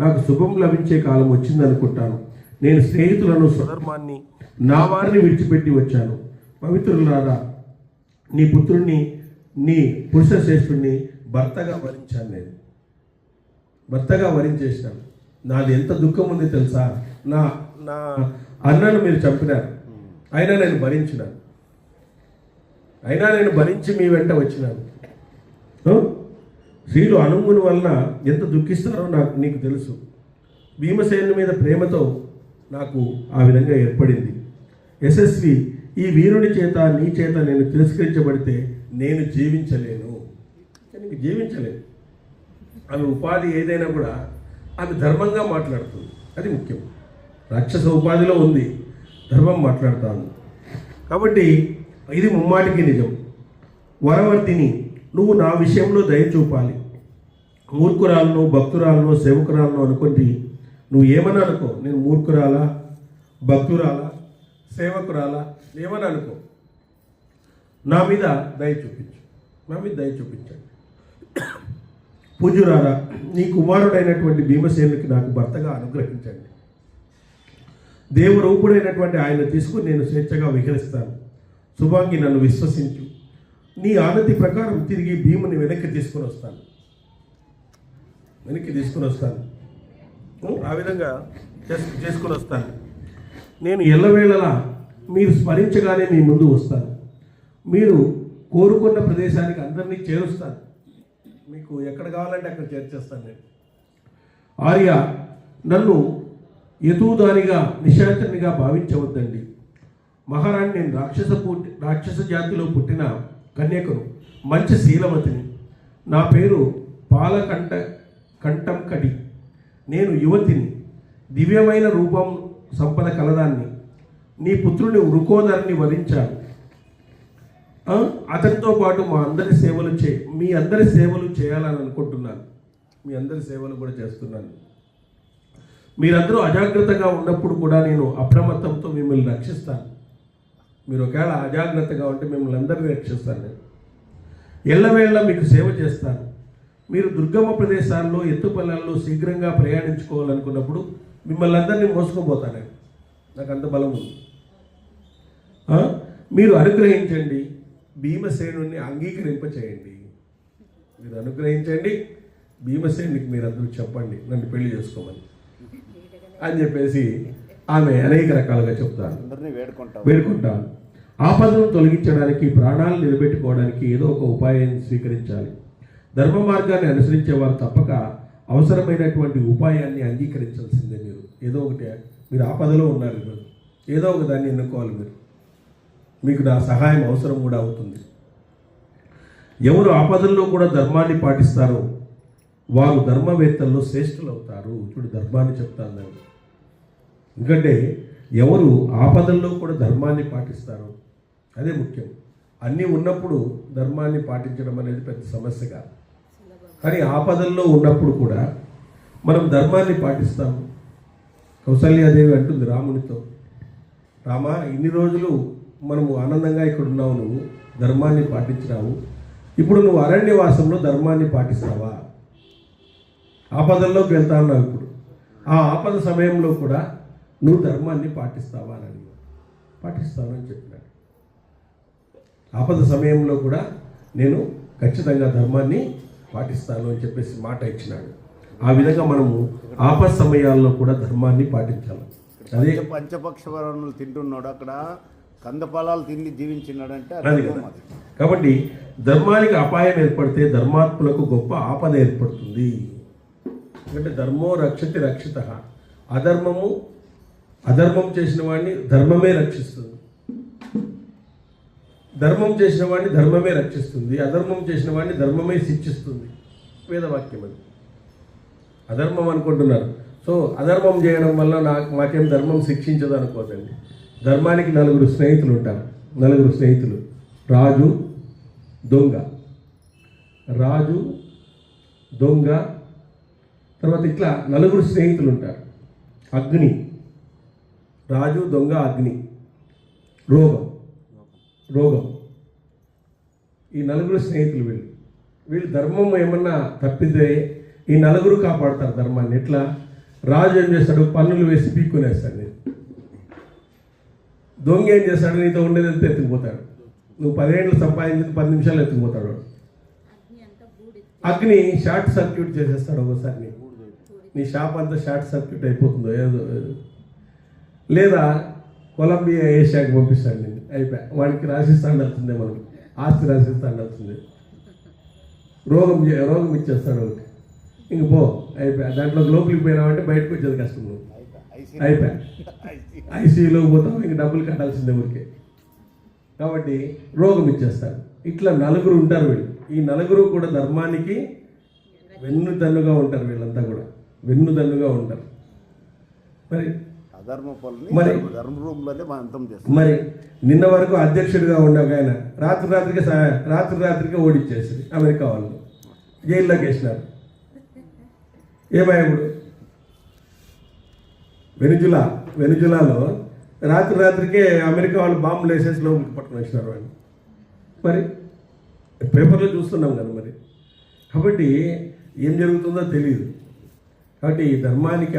S3: నాకు శుభం లభించే కాలం వచ్చింది అనుకుంటాను. నేను స్నేహితులను, స్వధర్మాన్ని, నా వారిని విడిచిపెట్టి వచ్చాను. పవిత్రులారా, నీ పుత్రుణ్ణి, నీ పురుష శ్రేష్ఠుణ్ణి భర్తగా వరించేసినాను. నాది ఎంత దుఃఖం ఉంది తెలుసా? నా అన్నను మీరు చంపినారు, అయినా నేను భరించి మీ వెంట వచ్చినాను. స్త్రీలు అణువుని వలన ఎంత దుఃఖిస్తారో నీకు తెలుసు. భీమసేను మీద ప్రేమతో నాకు ఆ విధంగా ఏర్పడింది. యశస్వి, ఈ వీరుని చేత, నీ చేత నేను తిరస్కరించబడితే నేను జీవించలేను. ఆమె ఉపాధి ఏదైనా కూడా ఆమె ధర్మంగా మాట్లాడుతుంది, అది ముఖ్యం. రాక్షస ఉపాధిలో ఉంది, ధర్మం మాట్లాడతాను. కాబట్టి ఇది ముమ్మాటికి నిజం. వరవర్తిని, నువ్వు నా విషయంలో దయ చూపాలి. మూర్ఖురాలను, భక్తురాలను, సేవకురాలను అనుకుంటే నువ్వు ఏమని అనుకో, నేను మూర్ఖురాలా, భక్తురాలా, సేవకురాలా ఏమని అనుకో, నా మీద దయ చూపించండి. పూజ్యురారా, నీ కుమారుడైనటువంటి భీమసేనుకి నాకు భర్తగా అనుగ్రహించండి. దేవరూపుడైనటువంటి ఆయన తీసుకుని నేను స్వేచ్ఛగా విహరిస్తాను. శుభాంగి, నన్ను విశ్వసించు. నీ ఆనతి ప్రకారం తిరిగి భీముని వెనక్కి తీసుకుని వస్తాను. ఆ విధంగా చేసుకుని వస్తాను. నేను ఎల్లవేళలా మీరు స్మరించగానే మీ ముందు వస్తాను. మీరు కోరుకున్న ప్రదేశానికి అందరినీ చేరుస్తాను. మీకు ఎక్కడ కావాలంటే అక్కడ చేర్చేస్తాను నేను. ఆర్య, నన్ను యతూదానిగా, నిశాచరునిగా భావించవద్దండి. మహారాణి, నేను రాక్షస జాతిలో పుట్టిన కన్యకను, మంచి శీలవతిని. నా పేరు కంఠం కడి. నేను యువతిని, దివ్యమైన రూపం, సంపద కలదాన్ని. నీ పుత్రుని వృకోదరుని వధించాను. అతనితో పాటు మీ అందరి సేవలు చేయాలని అనుకుంటున్నాను. మీ అందరి సేవలు కూడా చేస్తున్నాను. మీరందరూ అజాగ్రత్తగా ఉన్నప్పుడు కూడా నేను అప్రమత్తంతో మిమ్మల్ని రక్షిస్తాను. మీరు ఒకవేళ అజాగ్రత్తగా ఉంటే మిమ్మల్ని అందరినీ రక్షిస్తాను. నేను ఎల్లవేళ మీకు సేవ చేస్తాను. మీరు దుర్గమ ప్రదేశాల్లో ఎత్తుపల్లాల్లో శీఘ్రంగా ప్రయాణించుకోవాలనుకున్నప్పుడు మిమ్మల్ని అందరినీ మోసుకుపోతాను. నాకు అంత బలం ఉంది. మీరు అనుగ్రహించండి, భీమసేనుని అంగీకరింపచేయండి. మీరు అనుగ్రహించండి, భీమసేనునికి మీరందరూ చెప్పండి నన్ను పెళ్లి చేసుకోమని అని చెప్పేసి ఆమె అనేక రకాలుగా చెప్తాను. వేడుకుంటాను. ఆపదను తొలగించడానికి, ప్రాణాలను నిలబెట్టుకోవడానికి ఏదో ఒక ఉపాయాన్ని స్వీకరించాలి. ధర్మ మార్గాన్ని అనుసరించేవారు తప్పక అవసరమైనటువంటి ఉపాయాన్ని అంగీకరించాల్సిందే. ఏదో ఒకటి, మీరు ఆపదలో ఉన్నారు, ఈరోజు ఏదో ఒక దాన్ని ఎన్నుకోవాలి. మీకు నా సహాయం అవసరం కూడా అవుతుంది. ఎవరు ఆపదల్లో కూడా ధర్మాన్ని పాటిస్తారో వారు ధర్మవేత్తల్లో శ్రేష్ఠులు అవుతారు. ఇప్పుడు ధర్మాన్ని చెప్తాను నేను. ఎందుకంటే ఎవరు ఆపదల్లో కూడా ధర్మాన్ని పాటిస్తారో అదే ముఖ్యం. అన్నీ ఉన్నప్పుడు ధర్మాన్ని పాటించడం అనేది పెద్ద సమస్య కాదు. కానీ ఆపదల్లో ఉన్నప్పుడు కూడా మనం ధర్మాన్ని పాటిస్తాము. కౌసల్యాదేవి అంటుంది రామునితో, రామా, ఇన్ని రోజులు మనము ఆనందంగా ఇక్కడ ఉన్నావు, నువ్వు ధర్మాన్ని పాటించినావు, ఇప్పుడు నువ్వు అరణ్యవాసంలో ధర్మాన్ని పాటిస్తావా? ఆపదల్లోకి వెళ్తా ఉన్నావు, ఇప్పుడు ఆ ఆపద సమయంలో కూడా నువ్వు ధర్మాన్ని పాటిస్తావా అని అడిగావు. పాటిస్తాను అని చెప్పినాడు. ఆపద సమయంలో కూడా నేను ఖచ్చితంగా ధర్మాన్ని పాటిస్తాను అని చెప్పేసి మాట ఇచ్చినాడు. ఆ విధంగా మనము ఆపద సమయాల్లో కూడా ధర్మాన్ని పాటించాలి. అదే
S4: పంచపక్ష వరణులు తింటున్నాడు, అక్కడ కంద ఫలాలు తిని జీవించినాడంటే
S3: అది కదా. కాబట్టి ధర్మానికి అపాయం ఏర్పడితే ధర్మాత్ములకు గొప్ప ఆపద ఏర్పడుతుంది. ఎందుకంటే ధర్మో రక్షతి రక్షిత. అధర్మం చేసిన వాడిని ధర్మమే రక్షిస్తుంది. ధర్మం చేసిన వాడిని ధర్మమే రక్షిస్తుంది, అధర్మం చేసిన వాడిని ధర్మమే శిక్షిస్తుంది. వేదవాక్యం అది. అధర్మం అనుకుంటున్నారు. సో అధర్మం చేయడం వల్ల మాకేం ధర్మం శిక్షించదు అనుకోదండి. ధర్మానికి 4 స్నేహితులు ఉంటారు. 4 స్నేహితులు: రాజు, దొంగ, తర్వాత ఇట్లా 4 స్నేహితులు ఉంటారు. అగ్ని, రాజు, దొంగ, అగ్ని, రోగం. ఈ 4 స్నేహితులు వీళ్ళు ధర్మం ఏమన్నా తప్పితే ఈ 4 కాపాడతారు ధర్మాన్ని. ఎట్లా? రాజు ఏం చేస్తాడు? పన్నులు వేసి పీక్కునేస్తాడు. దొంగ ఏం చేస్తాడు? నీతో ఉండేదంతా ఎత్తుకుపోతాడు. నువ్వు 10 ఏళ్ళు సంపాదించింది 10 నిమిషాలు ఎత్తుకుపోతాడు. అగ్ని షార్ట్ సర్క్యూట్ చేసేస్తాడు. ఒకసారి నీ షాప్ అంతా షార్ట్ సర్క్యూట్ అయిపోతుందో ఏదో. లేదా కొలంబియా ఏషియాకి పంపిస్తాడు నేను, అయిపోయా. వాడికి రాసిస్తాను అవుతుంది, మనం ఆస్తి రాసిస్తాను అవుతుంది. రోగం ఇచ్చేస్తాడు ఒకటి, ఇంక పో, అయిపోయా. దాంట్లో లోపలికి పోయినావంటే బయటకు వచ్చేది కష్టం. నువ్వు అయిపోయా, ఐసీయూలోకి పోతావు, ఇంక డబ్బులు కట్టాల్సిందే ఊరికే. కాబట్టి రోగం ఇచ్చేస్తారు. ఇట్లా 4 ఉంటారు వీళ్ళు. ఈ 4 కూడా ధర్మానికి వెన్నుదన్నుగా ఉంటారు. వీళ్ళంతా కూడా వెన్నుదన్నుగా ఉంటారు. మరి నిన్న వరకు అధ్యక్షుడిగా ఉండగా ఆయన రాత్రికి ఓడిచ్చేసి అమెరికా వాళ్ళు జైల్లోకి వేసినారు. ఏమయ్యాడు? వెనుజులాలో రాత్రికే అమెరికా వాళ్ళు బాంబులు వేసేసి లోపలికి పట్టుకుని వచ్చినారు వాడిని. మరి పేపర్లో చూస్తున్నాం కదా. మరి కాబట్టి ఏం జరుగుతుందో తెలియదు. కాబట్టి ఈ ధర్మానికి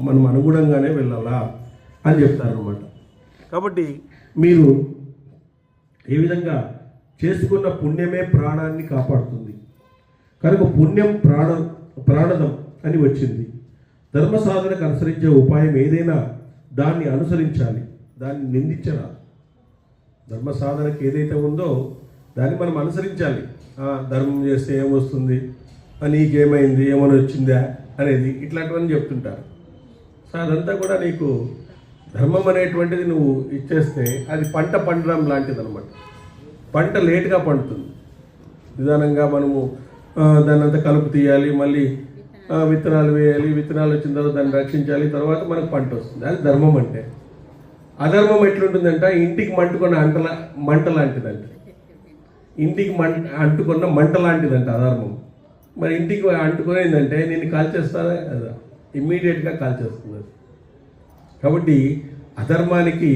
S3: మనం అనుగుణంగానే వెళ్ళాలా అని చెప్తారనమాట. కాబట్టి మీరు ఏ విధంగా చేసుకున్న పుణ్యమే ప్రాణాన్ని కాపాడుతుంది కనుక పుణ్యం ప్రాణదం అని వచ్చింది. ధర్మ సాధనకు అనుసరించే ఉపాయం ఏదైనా దాన్ని అనుసరించాలి, దాన్ని నిందించరాదు. ధర్మ సాధనకు ఏదైతే ఉందో దాన్ని మనం అనుసరించాలి. ధర్మం చేస్తే ఏమొస్తుంది, నీకేమైంది, ఏమైనా వచ్చిందా అనేది ఇట్లాంటివన్నీ చెప్తుంటారు. సో అదంతా కూడా నీకు ధర్మం అనేటువంటిది నువ్వు ఇచ్చేస్తే అది పంట పండడం లాంటిది అనమాట. పంట లేటుగా పండుతుంది. నిదానంగా మనము దాన్ని అంతా కలుపు తీయాలి, మళ్ళీ విత్తనాలు వేయాలి, విత్తనాలు వచ్చిన తర్వాత దాన్ని రక్షించాలి, తర్వాత మనకు పంట వస్తుంది. అది ధర్మం అంటే. అధర్మం ఎట్లుంటుందంట, ఇంటికి మంటుకున్న మంట లాంటిదంట. ఇంటికి అంటుకున్న మంట లాంటిదంట అధర్మం. మరి ఇంటికి అంటుకునేందంటే నేను కాల్చేస్తానే కదా, ఇమ్మీడియట్గా కాల్చేస్తుంది. కాబట్టి అధర్మానికి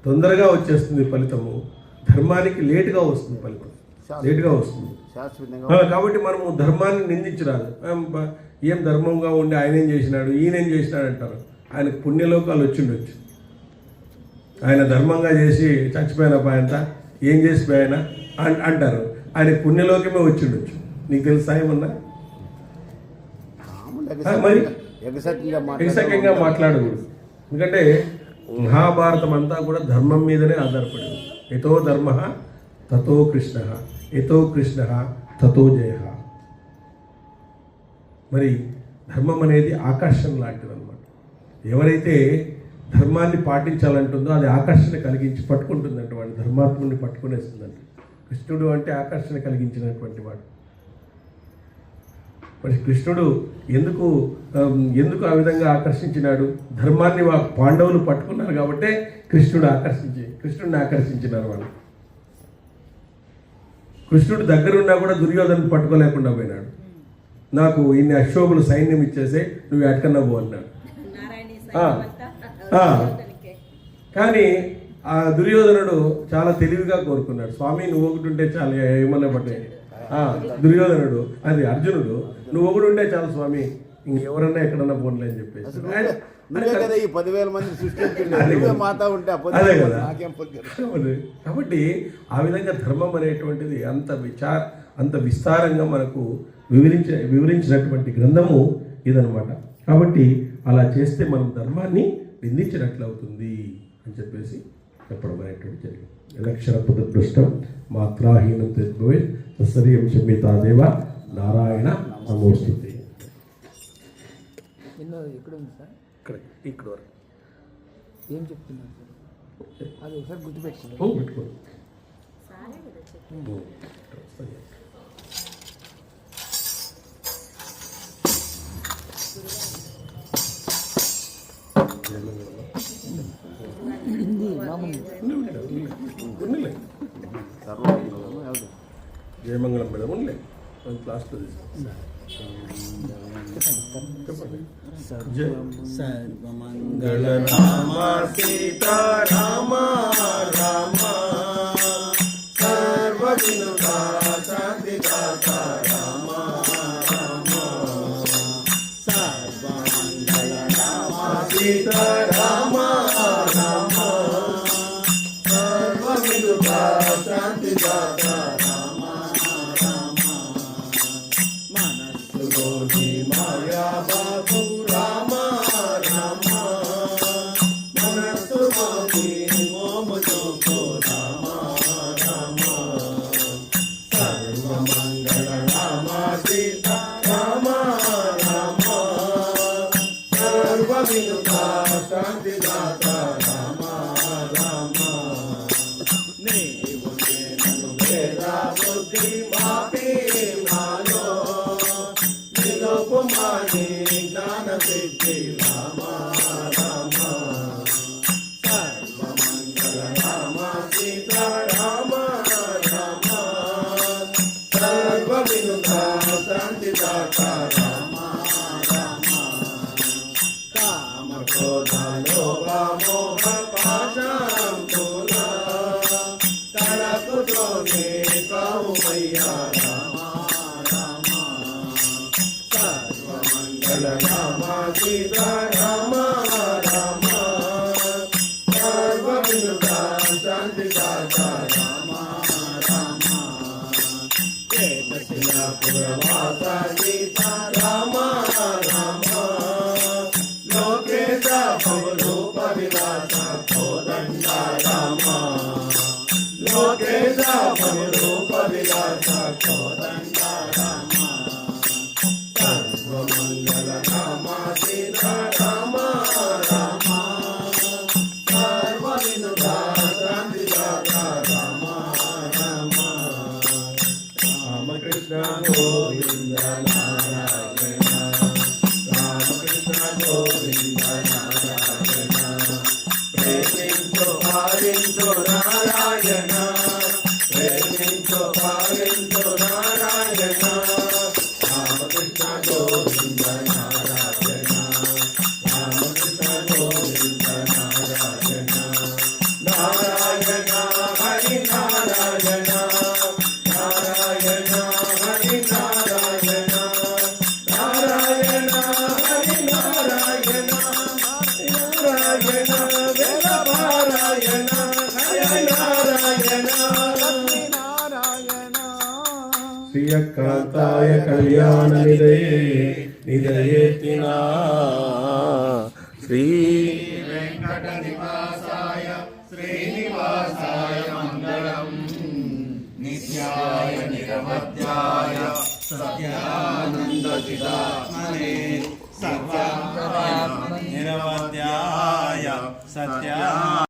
S3: తొందరగా వచ్చేస్తుంది ఫలితము, ధర్మానికి లేటుగా వస్తుంది ఫలితం, లేటుగా వస్తుంది. కాబట్టి మనము ధర్మాన్ని నిందించరాదు. ఏం ధర్మంగా ఉండి ఆయన ఏం చేసినాడు, ఈయన ఏం చేసినాడు అంటారు. ఆయనకు పుణ్యలోకాలు వచ్చిండొచ్చు. ఆయన ధర్మంగా చేసి చచ్చిపోయిన పాయంత ఏం చేసిపోయాయన అంటారు. ఆయనకు పుణ్యలోకమే వచ్చిండొచ్చు. నీకు తెలుసా ఏమన్నా? మరి ఎగసక్యంగా మాట్లాడకూడదు. ఎందుకంటే మహాభారతం అంతా కూడా ధర్మం మీదనే ఆధారపడింది. ఎతో ధర్మ తతో కృష్ణ, ఎతో కృష్ణ తతో జయ. మరి ధర్మం అనేది ఆకర్షణ లాంటిది అనమాట. ఎవరైతే ధర్మాన్ని పాటించాలంటుందో అది ఆకర్షణ కలిగించి పట్టుకుంటుందంట, వాడు ధర్మాత్ముడిని పట్టుకునేస్తుందంట. కృష్ణుడు అంటే ఆకర్షణ కలిగించినటువంటి వాడు. మరి కృష్ణుడు ఎందుకు ఆ విధంగా ఆకర్షించినాడు? ధర్మాన్ని పాండవులు పట్టుకున్నారు కాబట్టే కృష్ణుడిని ఆకర్షించినారు వాళ్ళు. కృష్ణుడు దగ్గరున్నా కూడా దుర్యోధను పట్టుకోలేకుండా పోయినాడు. నాకు ఇన్ని అశోభులు సైన్యం ఇచ్చేసే, నువ్వు ఎక్కడన్నా పో అన్నాడు. కానీ ఆ దుర్యోధనుడు చాలా తెలివిగా కోరుకున్నాడు. స్వామి నువ్వు ఒకటి ఉంటే చాలు, ఏమన్నా పట్టాయి. దుర్యోధనుడు అది అర్జునుడు, నువ్వు ఒకటి ఉంటే చాలు స్వామి, ఇంకెవరన్నా ఎక్కడన్నా పోన్లే అని చెప్పేసి.
S4: ఈ 10,000 మంది
S3: అదే కదా. కాబట్టి ఆ విధంగా ధర్మం అనేటువంటిది అంత విస్తారంగా మనకు వివరించినటువంటి గ్రంథము ఇదనమాట. కాబట్టి అలా చేస్తే మనం ధర్మాన్ని నిందించినట్లు అవుతుంది అని చెప్పేసి చెప్పడం అనేటువంటి జరిగింది. యదక్షర పదభ్రష్టం మాత్రాహీనం తద్భవే తస్సర్యం క్షమ్యతాదేవ నారాయణ నమోస్తుతే.
S1: ఎక్కడ ఉంది సార్?
S3: ఇక్కడ వరకు
S1: ఏం చెప్తున్నారు సార్? అది ఒకసారి గుర్తుపెట్టుకోండి.
S3: జయమంగళం మేడం ఉండలే క్లాస్లో చెప్పండి. సర్వమంగళ రామ సీతారామ రామ సర్వ వినుతా శాంతిదాత రామ రామ సర్వమంగళ రామ సీతారామ రామ సర్వ వినుతా శాంతిదాత రామ రామ మనస్సులోని మాయా బాబు రామ రామ మనస్సులోని మోముతో రామ రామ సర్వమంగళ రామ సీతా రామ రామ సర్వ వినుతా శాంతిదాత రామ రామ నీవు నేను వేదా బుద్ధి మాపి మాలో నిలోపమాని జ్ఞాన సిద్ధి రామ రామ సర్వమంగళ రామ సీతా రామ రామ సర్వ వినుతా శాంతిదాత రామ రామ కామ క్రోధ లోభ మోహ పాశాంకుల తడపుతోనే కావుమయ్యా రామ రామ సర్వమంగళ రామ సీతా రామ రామ సర్వ వినుతా శాంతిదాత రామ రామ పురవాస సీతా రామ రామ లోకేశ భవరూప విలాస కోదండ రామ లోకేశ భవరూప విలాస కోదండ రామ సర్వమంగళ రామ సీతా రామ రామ సర్వ వినుతా శాంతిదాత రామ రామ రామకృష్ణ గోవింద నారాయణ రామకృష్ణ గోవింద నారాయణ ప్రేమించ శ్రీయకాంతాయ కళ్యాణ నిదయే నిదయేతినా శ్రీ
S5: వెంకట నివాసాయ శ్రీనివాసాయ మంగళం నిత్యాయ నిరవధ్యాయ సత్యానంద చిదాత్మనే సత్యాయ నిరవధ్యాయ సత్యా